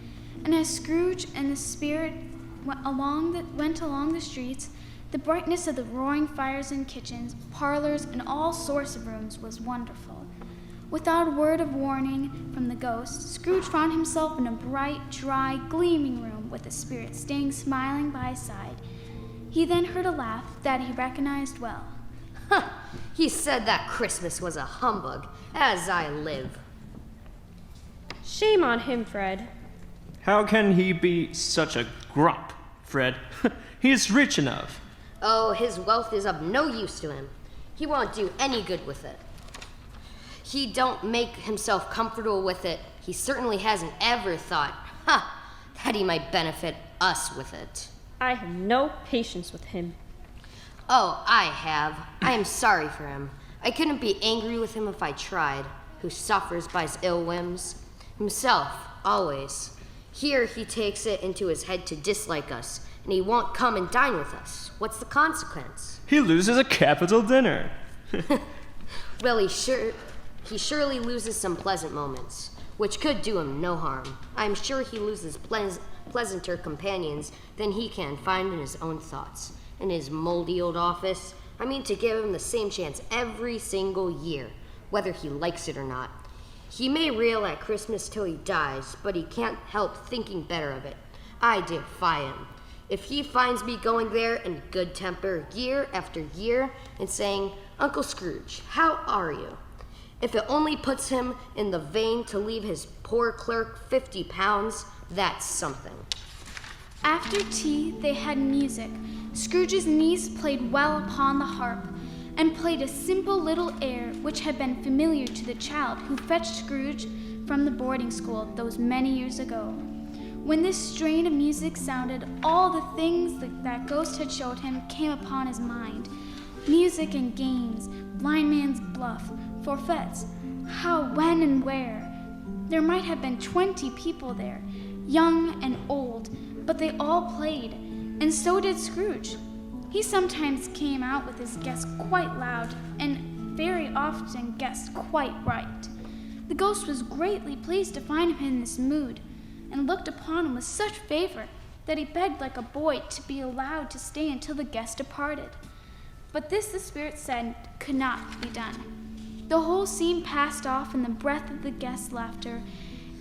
and as Scrooge and the Spirit went along the streets, the brightness of the roaring fires in kitchens, parlors, and all sorts of rooms was wonderful. Without a word of warning from the ghost, Scrooge found himself in a bright, dry, gleaming room with the Spirit staying smiling by his side. He then heard a laugh that he recognized well.
He said that Christmas was a humbug, as I live.
Shame on him, Fred.
How can he be such a grump, Fred? He is rich enough.
Oh, his wealth is of no use to him. He won't do any good with it. He don't make himself comfortable with it. He certainly hasn't ever thought, that he might benefit us with it.
I have no patience with him.
Oh, I have. I am sorry for him. I couldn't be angry with him if I tried, who suffers by his ill whims. Himself, always. Here he takes it into his head to dislike us, and he won't come and dine with us. What's the consequence?
He loses a capital dinner.
Well, he surely loses some pleasant moments, which could do him no harm. I'm sure he loses pleasanter companions than he can find in his own thoughts. In his moldy old office, I mean to give him the same chance every single year, whether he likes it or not. He may rail at Christmas till he dies, but he can't help thinking better of it. I defy him. If he finds me going there in good temper year after year and saying, "Uncle Scrooge, how are you?" If it only puts him in the vein to leave his poor clerk 50 pounds, that's something.
After tea, they had music. Scrooge's niece played well upon the harp, and played a simple little air which had been familiar to the child who fetched Scrooge from the boarding school those many years ago. When this strain of music sounded, all the things that Ghost had showed him came upon his mind. Music and games, blind man's bluff, forfeits, how, when, and where. There might have been 20 people there, young and old, but they all played, and so did Scrooge. He sometimes came out with his guests quite loud, and very often guessed quite right. The Ghost was greatly pleased to find him in this mood, and looked upon him with such favor that he begged like a boy to be allowed to stay until the guest departed. But this the Spirit said could not be done. The whole scene passed off in the breath of the guest's laughter,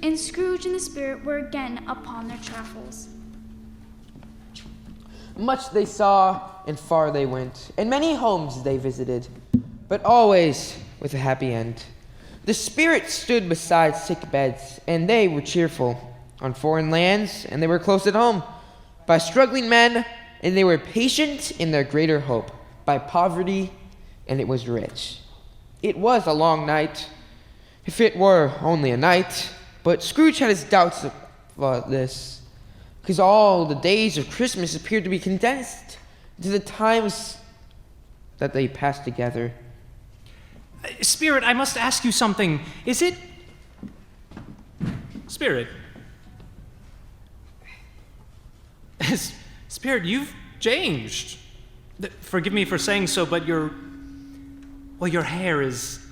and Scrooge and the Spirit were again upon their travels.
Much they saw, and far they went, and many homes they visited, but always with a happy end. The Spirit stood beside sick beds, and they were cheerful. On foreign lands, and they were close at home. By struggling men, and they were patient in their greater hope. By poverty, and it was rich. It was a long night, if it were only a night, but Scrooge had his doubts about this, because all the days of Christmas appeared to be condensed into the times that they passed together.
Spirit, I must ask you something. Is it... Spirit? Spirit, you've changed. Forgive me for saying so, but your hair is,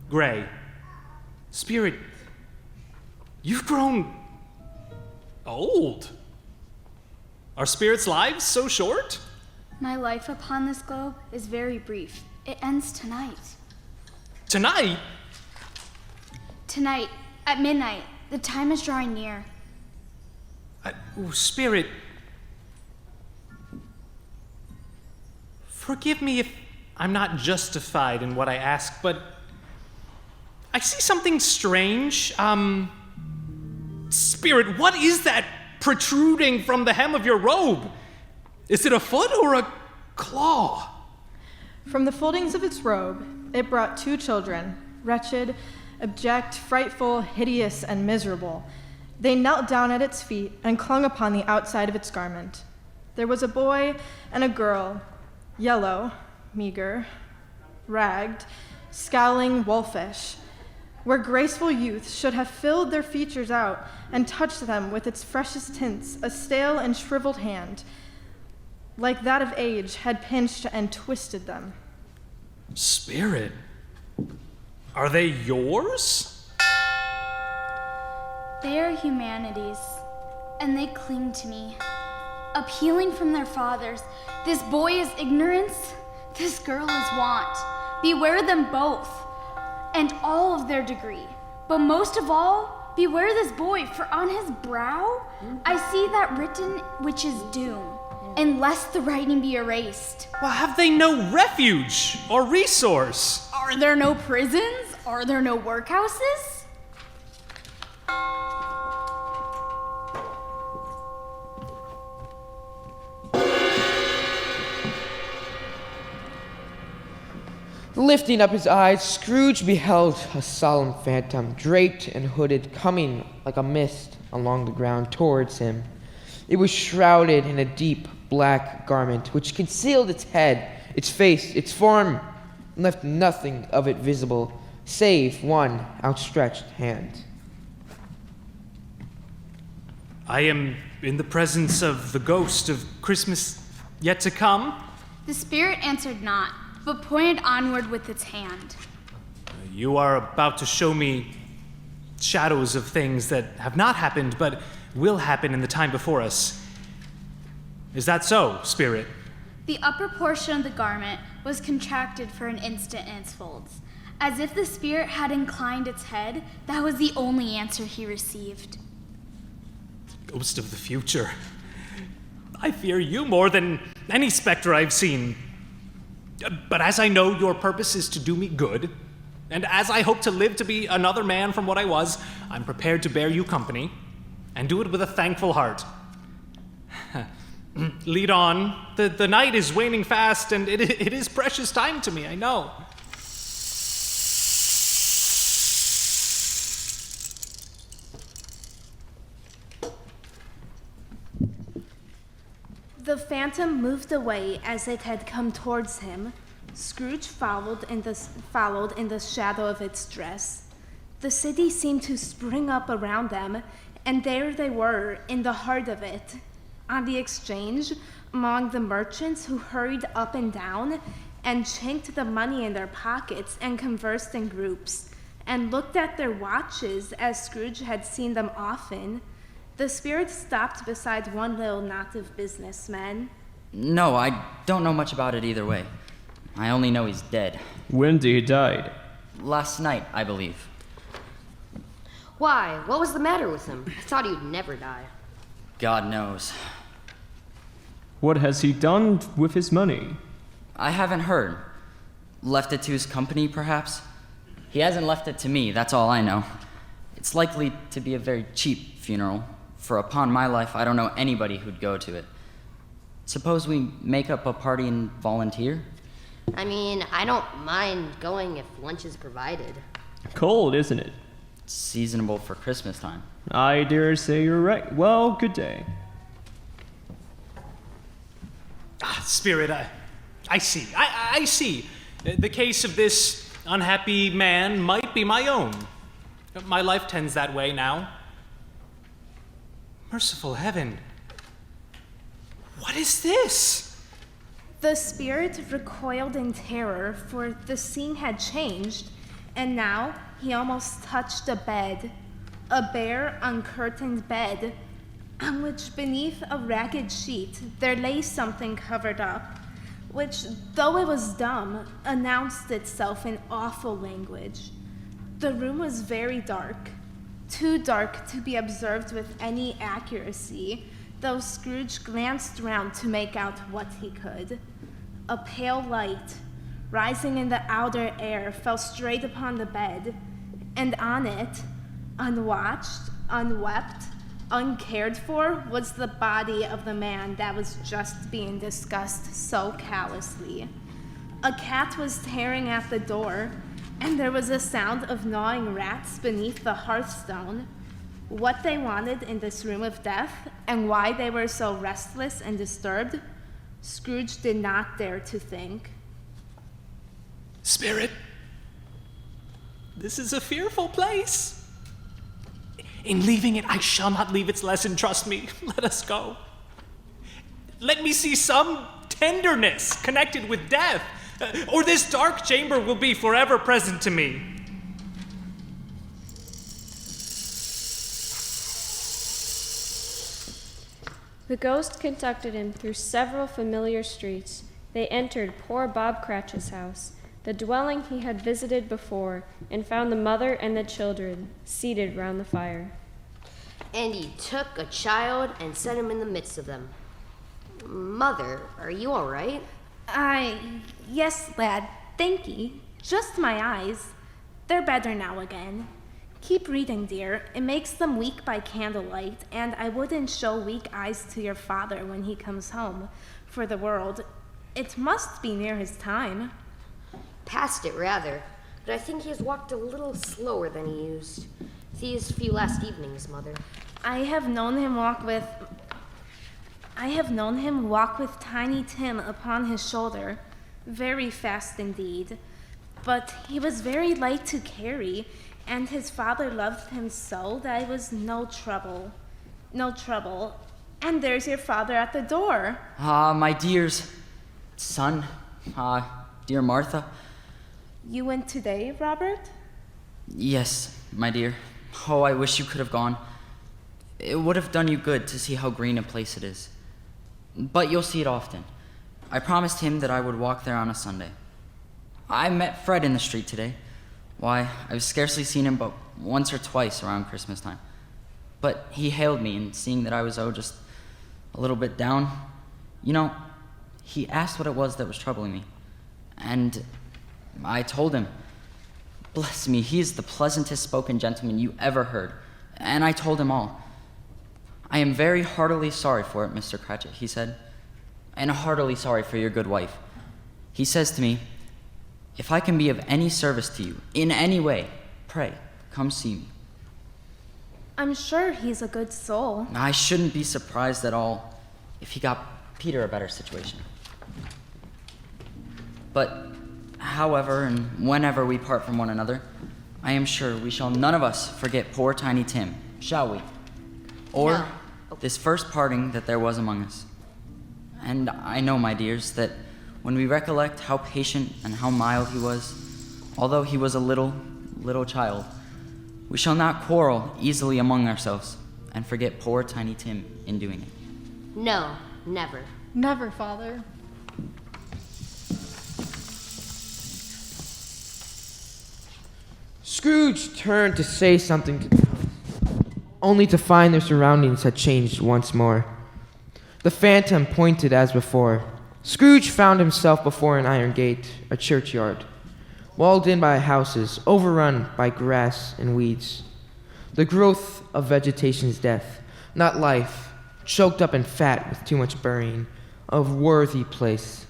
gray. Spirit, you've grown old. Are spirits' lives so short?
My life upon this globe is very brief. It ends tonight.
Tonight?
Tonight, at midnight. The time is drawing near.
Spirit, forgive me if I'm not justified in what I ask, but I see something strange. Spirit, what is that protruding from the hem of your robe? Is it a foot or a claw?
From the foldings of its robe, it brought 2 children, wretched, abject, frightful, hideous, and miserable. They knelt down at its feet and clung upon the outside of its garment. There was a boy and a girl, yellow, meager, ragged, scowling, wolfish, where graceful youth should have filled their features out and touched them with its freshest tints, a stale and shriveled hand, like that of age, had pinched and twisted them.
Spirit, are they yours?
They are humanity's, and they cling to me, appealing from their fathers. This boy is ignorance, this girl is want. Beware them both, and all of their degree. But most of all, beware this boy, for on his brow I see that written which is doom, unless the writing be erased.
Well, have they no refuge or resource?
Are there no prisons? Are there no workhouses?
Lifting up his eyes, Scrooge beheld a solemn phantom, draped and hooded, coming like a mist along the ground towards him. It was shrouded in a deep black garment, which concealed its head, its face, its form, and left nothing of it visible, save one outstretched hand.
I am in the presence of the ghost of Christmas yet to come.
The Spirit answered not. but pointed onward with its hand.
You are about to show me shadows of things that have not happened, but will happen in the time before us. Is that so, Spirit?
The upper portion of the garment was contracted for an instant in its folds. As if the spirit had inclined its head, that was the only answer he received.
Ghost of the future. I fear you more than any specter I've seen. But as I know your purpose is to do me good, and as I hope to live to be another man from what I was, I'm prepared to bear you company, and do it with a thankful heart. Lead on. The night is waning fast, and it is precious time to me, I know.
The phantom moved away as it had come towards him. Scrooge followed in the shadow of its dress. The city seemed to spring up around them, and there they were in the heart of it. On the exchange, among the merchants who hurried up and down and chinked the money in their pockets and conversed in groups and looked at their watches as Scrooge had seen them often, the spirit stopped beside one little knot of businessmen.
No, I don't know much about it either way. I only know he's dead.
When did he die?
Last night, I believe.
Why? What was the matter with him? I thought he'd never die.
God knows.
What has he done with his money?
I haven't heard. Left it to his company, perhaps? He hasn't left it to me, that's all I know. It's likely to be a very cheap funeral, for upon my life, I don't know anybody who'd go to it. Suppose we make up a party and volunteer?
I mean, I don't mind going if lunch is provided.
Cold, isn't it?
It's seasonable for Christmas time.
I dare say you're right. Well, good day.
Spirit, I see. I see. The case of this unhappy man might be my own. My life tends that way now. Merciful heaven. What is this?
The spirit recoiled in terror, for the scene had changed, and now he almost touched a bed, a bare, uncurtained bed, on which beneath a ragged sheet there lay something covered up, which, though it was dumb, announced itself in awful language. The room was very dark, too dark to be observed with any accuracy, though Scrooge glanced round to make out what he could. A pale light, rising in the outer air, fell straight upon the bed, and on it, unwatched, unwept, uncared for, was the body of the man that was just being discussed so callously. A cat was tearing at the door, and there was a sound of gnawing rats beneath the hearthstone. What they wanted in this room of death, and why they were so restless and disturbed, Scrooge did not dare to think.
Spirit, this is a fearful place. In leaving it, I shall not leave its lesson, trust me. Let us go. Let me see some tenderness connected with death, or this dark chamber will be forever present to me.
The ghost conducted him through several familiar streets. They entered poor Bob Cratchit's house, the dwelling he had visited before, and found the mother and the children seated round the fire.
And he took a child and set him in the midst of them. Mother, are you all right?
Yes, lad, thank ye. Just my eyes. They're better now again. Keep reading, dear. It makes them weak by candlelight, and I wouldn't show weak eyes to your father when he comes home, for the world. It must be near his time.
Past it, rather. But I think he has walked a little slower than he used these few last evenings, Mother.
I have known him walk with Tiny Tim upon his shoulder, very fast indeed. But he was very light to carry, and his father loved him so that it was no trouble. No trouble. And there's your father at the door.
My dears, son, dear Martha.
You went today, Robert?
Yes, my dear. Oh, I wish you could have gone. It would have done you good to see how green a place it is. But you'll see it often. I promised him that I would walk there on a Sunday. I met Fred in the street today. Why, I've scarcely seen him but once or twice around Christmas time. But he hailed me, and seeing that I was, just a little bit down, he asked what it was that was troubling me. And I told him. Bless me, he is the pleasantest spoken gentleman you ever heard. And I told him all. I am very heartily sorry for it, Mr. Cratchit, he said, and heartily sorry for your good wife. He says to me, if I can be of any service to you, in any way, pray, come see me.
I'm sure he's a good soul.
I shouldn't be surprised at all if he got Peter a better situation. But, however and whenever we part from one another, I am sure we shall none of us forget poor Tiny Tim, shall we? Or
No.
this first parting that there was among us. And I know, my dears, that when we recollect how patient and how mild he was, although he was a little child, we shall not quarrel easily among ourselves and forget poor Tiny Tim in doing it.
No, never.
Never, Father.
Scrooge turned to say something to Thomas, only to find their surroundings had changed once more. The phantom pointed as before. Scrooge found himself before an iron gate, a churchyard, walled in by houses, overrun by grass and weeds. The growth of vegetation's death, not life, choked up and fat with too much burying, a worthy place.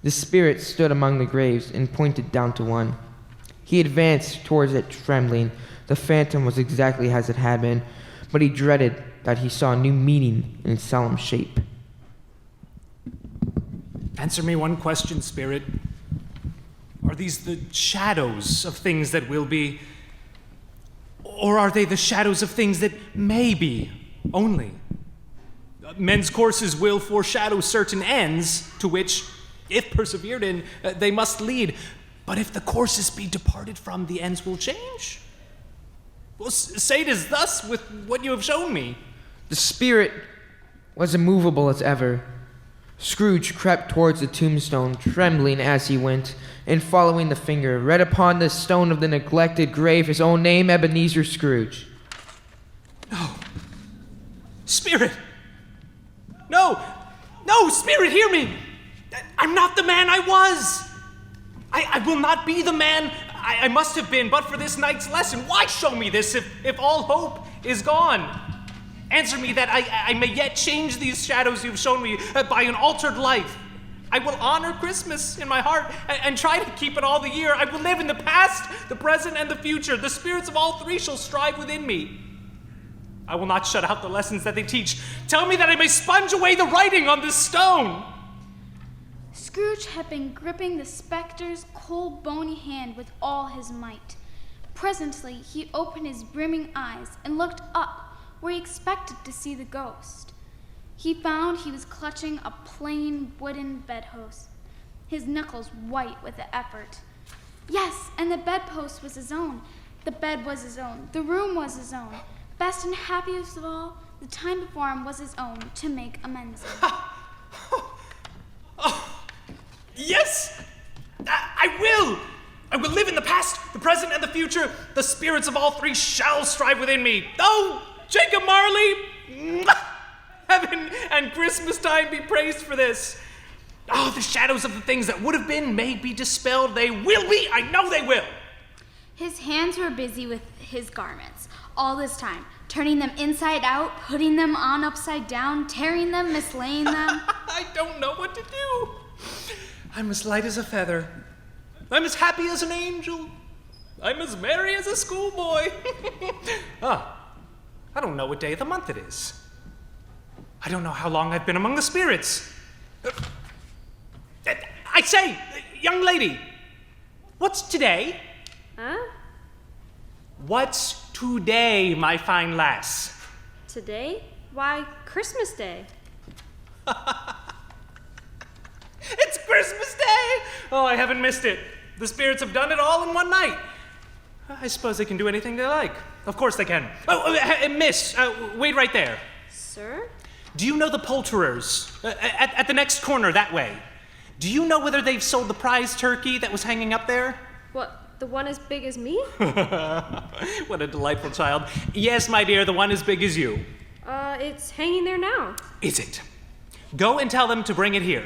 The spirit stood among the graves and pointed down to one. He advanced towards it trembling. The phantom was exactly as it had been, but he dreaded that he saw a new meaning in its solemn shape.
Answer me one question, Spirit. Are these the shadows of things that will be? Or are they the shadows of things that may be only? Men's courses will foreshadow certain ends to which, if persevered in, they must lead. But if the courses be departed from, the ends will change. Well, say it is thus with what you have shown me.
The spirit was immovable as ever. Scrooge crept towards the tombstone, trembling as he went, and following the finger, read upon the stone of the neglected grave his own name, Ebenezer Scrooge.
No. Spirit! No! No, Spirit, hear me! I'm not the man I was! I will not be the man I must have been but for this night's lesson. Why show me this if all hope is gone? Answer me that I may yet change these shadows you've shown me by an altered life. I will honor Christmas in my heart and try to keep it all the year. I will live in the past, the present, and the future. The spirits of all three shall strive within me. I will not shut out the lessons that they teach. Tell me that I may sponge away the writing on this stone.
Scrooge had been gripping the specter's cold, bony hand with all his might. Presently, he opened his brimming eyes and looked up where he expected to see the ghost. He found he was clutching a plain wooden bedpost, his knuckles white with the effort. Yes, and the bedpost was his own. The bed was his own. The room was his own. Best and happiest of all, the time before him was his own to make amends in.
Yes! I will! I will live in the past, the present, and the future. The spirits of all three shall strive within me. Oh, Jacob Marley! Heaven and Christmas time be praised for this. Oh, the shadows of the things that would have been may be dispelled. They will be. I know they will.
His hands were busy with his garments all this time, turning them inside out, putting them on upside down, tearing them, mislaying them.
I don't know what to do. I'm as light as a feather. I'm as happy as an angel. I'm as merry as a schoolboy. I don't know what day of the month it is. I don't know how long I've been among the spirits. I say, young lady, what's today?
Huh?
What's today, my fine lass?
Today? Why, Christmas Day.
It's Christmas Day! Oh, I haven't missed it. The spirits have done it all in one night. I suppose they can do anything they like. Of course they can. Miss, wait right there.
Sir?
Do you know the poulterers? At the next corner, that way. Do you know whether they've sold the prize turkey that was hanging up there?
What, the one as big as me?
What a delightful child. Yes, my dear, the one as big as you.
It's hanging there now.
Is it? Go and tell them to bring it here.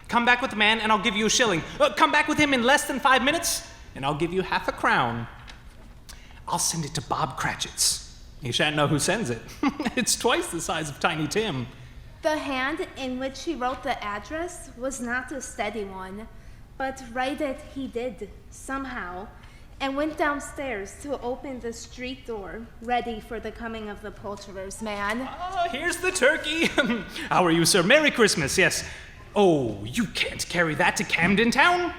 Come back with the man and I'll give you a shilling. Come back with him in less than 5 minutes and I'll give you half a crown. I'll send it to Bob Cratchit's. He shan't know who sends it. It's twice the size of Tiny Tim.
The hand in which he wrote the address was not a steady one, but write it he did, somehow, and went downstairs to open the street door, ready for the coming of the poulterer's man.
Here's the turkey. How are you, sir? Merry Christmas, yes. Oh, you can't carry that to Camden Town.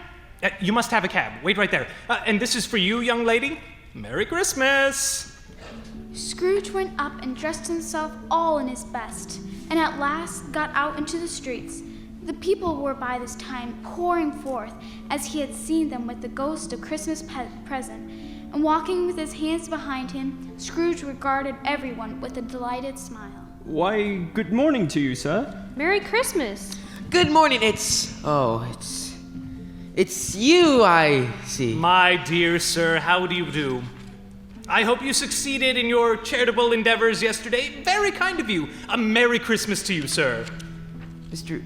You must have a cab. Wait right there. And this is for you, young lady. Merry Christmas.
Scrooge went up and dressed himself all in his best, and at last got out into the streets. The people were by this time pouring forth, as he had seen them with the ghost of Christmas present, and walking with his hands behind him, Scrooge regarded everyone with a delighted smile.
Why, good morning to you, sir.
Merry Christmas.
Good morning, it's you, I see.
My dear sir, how do you do? I hope you succeeded in your charitable endeavors yesterday. Very kind of you. A Merry Christmas to you, sir.
Mr.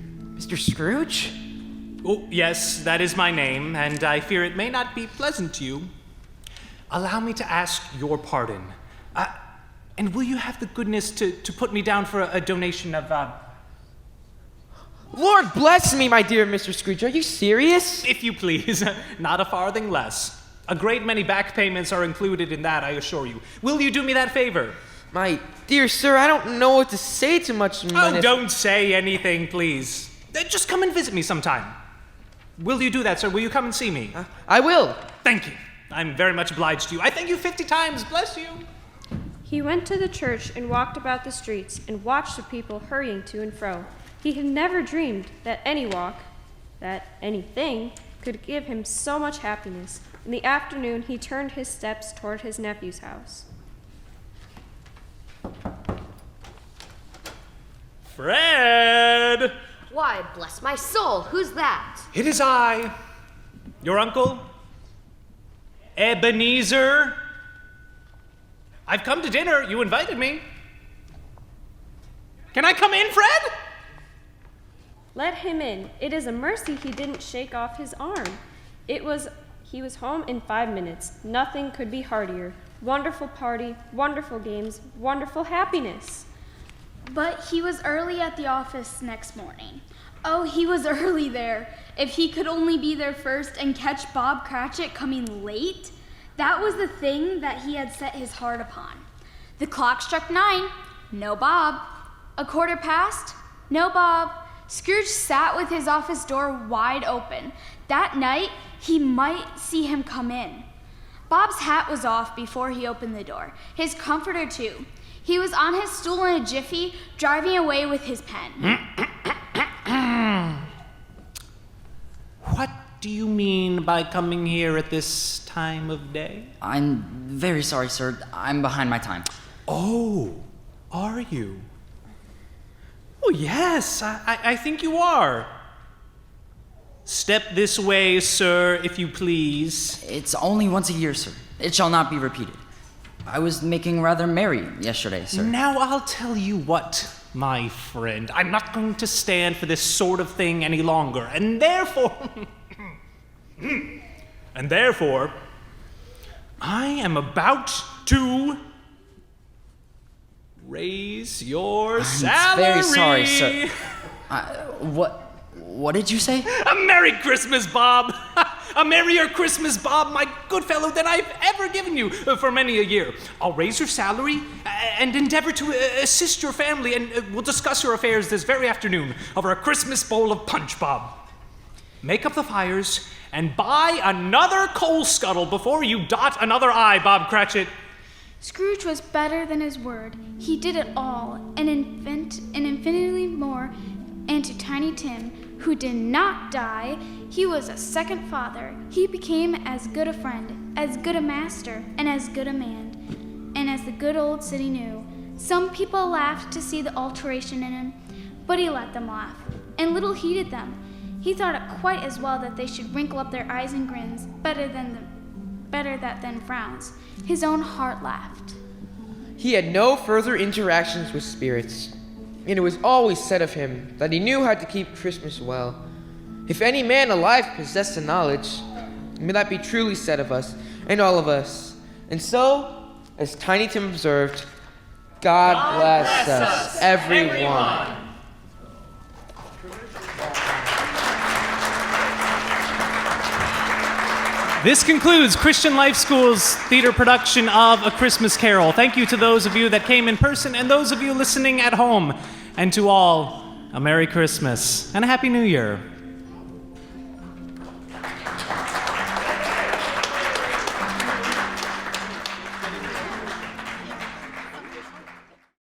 Scrooge?
Oh, yes, that is my name, and I fear it may not be pleasant to you. Allow me to ask your pardon. And will you have the goodness to put me down for a donation of,
Lord bless me, my dear Mr. Scrooge. Are you serious?
If you please, not a farthing less. A great many back payments are included in that, I assure you. Will you do me that favor?
My dear sir, I don't know what to say to much money.
Oh, don't say anything, please. Just come and visit me sometime. Will you do that, sir? Will you come and see me?
I will.
Thank you. I'm very much obliged to you. I thank you 50 times. Bless you.
He went to the church and walked about the streets and watched the people hurrying to and fro. He had never dreamed that anything, could give him so much happiness. In the afternoon, he turned his steps toward his nephew's house.
Fred!
Why, bless my soul, who's that?
It is I, your uncle, Ebenezer. I've come to dinner. You invited me. Can I come in, Fred?
Let him in. It is a mercy he didn't shake off his arm. He was home in 5 minutes. Nothing could be heartier. Wonderful party, wonderful games, wonderful happiness.
But he was early at the office next morning. Oh, he was early there. If he could only be there first and catch Bob Cratchit coming late, that was the thing that he had set his heart upon. The clock struck 9. No Bob. 1:15. No Bob. Scrooge sat with his office door wide open. That night, he might see him come in. Bob's hat was off before he opened the door. His comforter, too. He was on his stool in a jiffy, driving away with his pen.
What do you mean by coming here at this time of day?
I'm very sorry, sir. I'm behind my time.
Oh, are you? Oh, yes, I think you are. Step this way, sir, if you please.
It's only once a year, sir. It shall not be repeated. I was making rather merry yesterday, sir.
Now I'll tell you what, my friend. I'm not going to stand for this sort of thing any longer, and therefore... I am about to raise your salary.
I'm very sorry, sir. What did you say?
A Merry Christmas, Bob. A merrier Christmas, Bob, my good fellow, than I've ever given you for many a year. I'll raise your salary and endeavor to assist your family, and we'll discuss your affairs this very afternoon over a Christmas bowl of punch, Bob. Make up the fires and buy another coal scuttle before you dot another I, Bob Cratchit.
Scrooge was better than his word. He did it all, and infinitely more, and to Tiny Tim, who did not die. He was a second father. He became as good a friend, as good a master, and as good a man, and as the good old city knew. Some people laughed to see the alteration in him, but he let them laugh, and little heeded them. He thought it quite as well that they should wrinkle up their eyes and grins, better that than frowns. His own heart laughed.
He had no further interactions with spirits, and it was always said of him that he knew how to keep Christmas well. If any man alive possessed the knowledge, may that be truly said of us and all of us. And so, as Tiny Tim observed, God bless us, everyone.
This concludes Christian Life School's theater production of A Christmas Carol. Thank you to those of you that came in person and those of you listening at home. And to all, a Merry Christmas and a Happy New Year.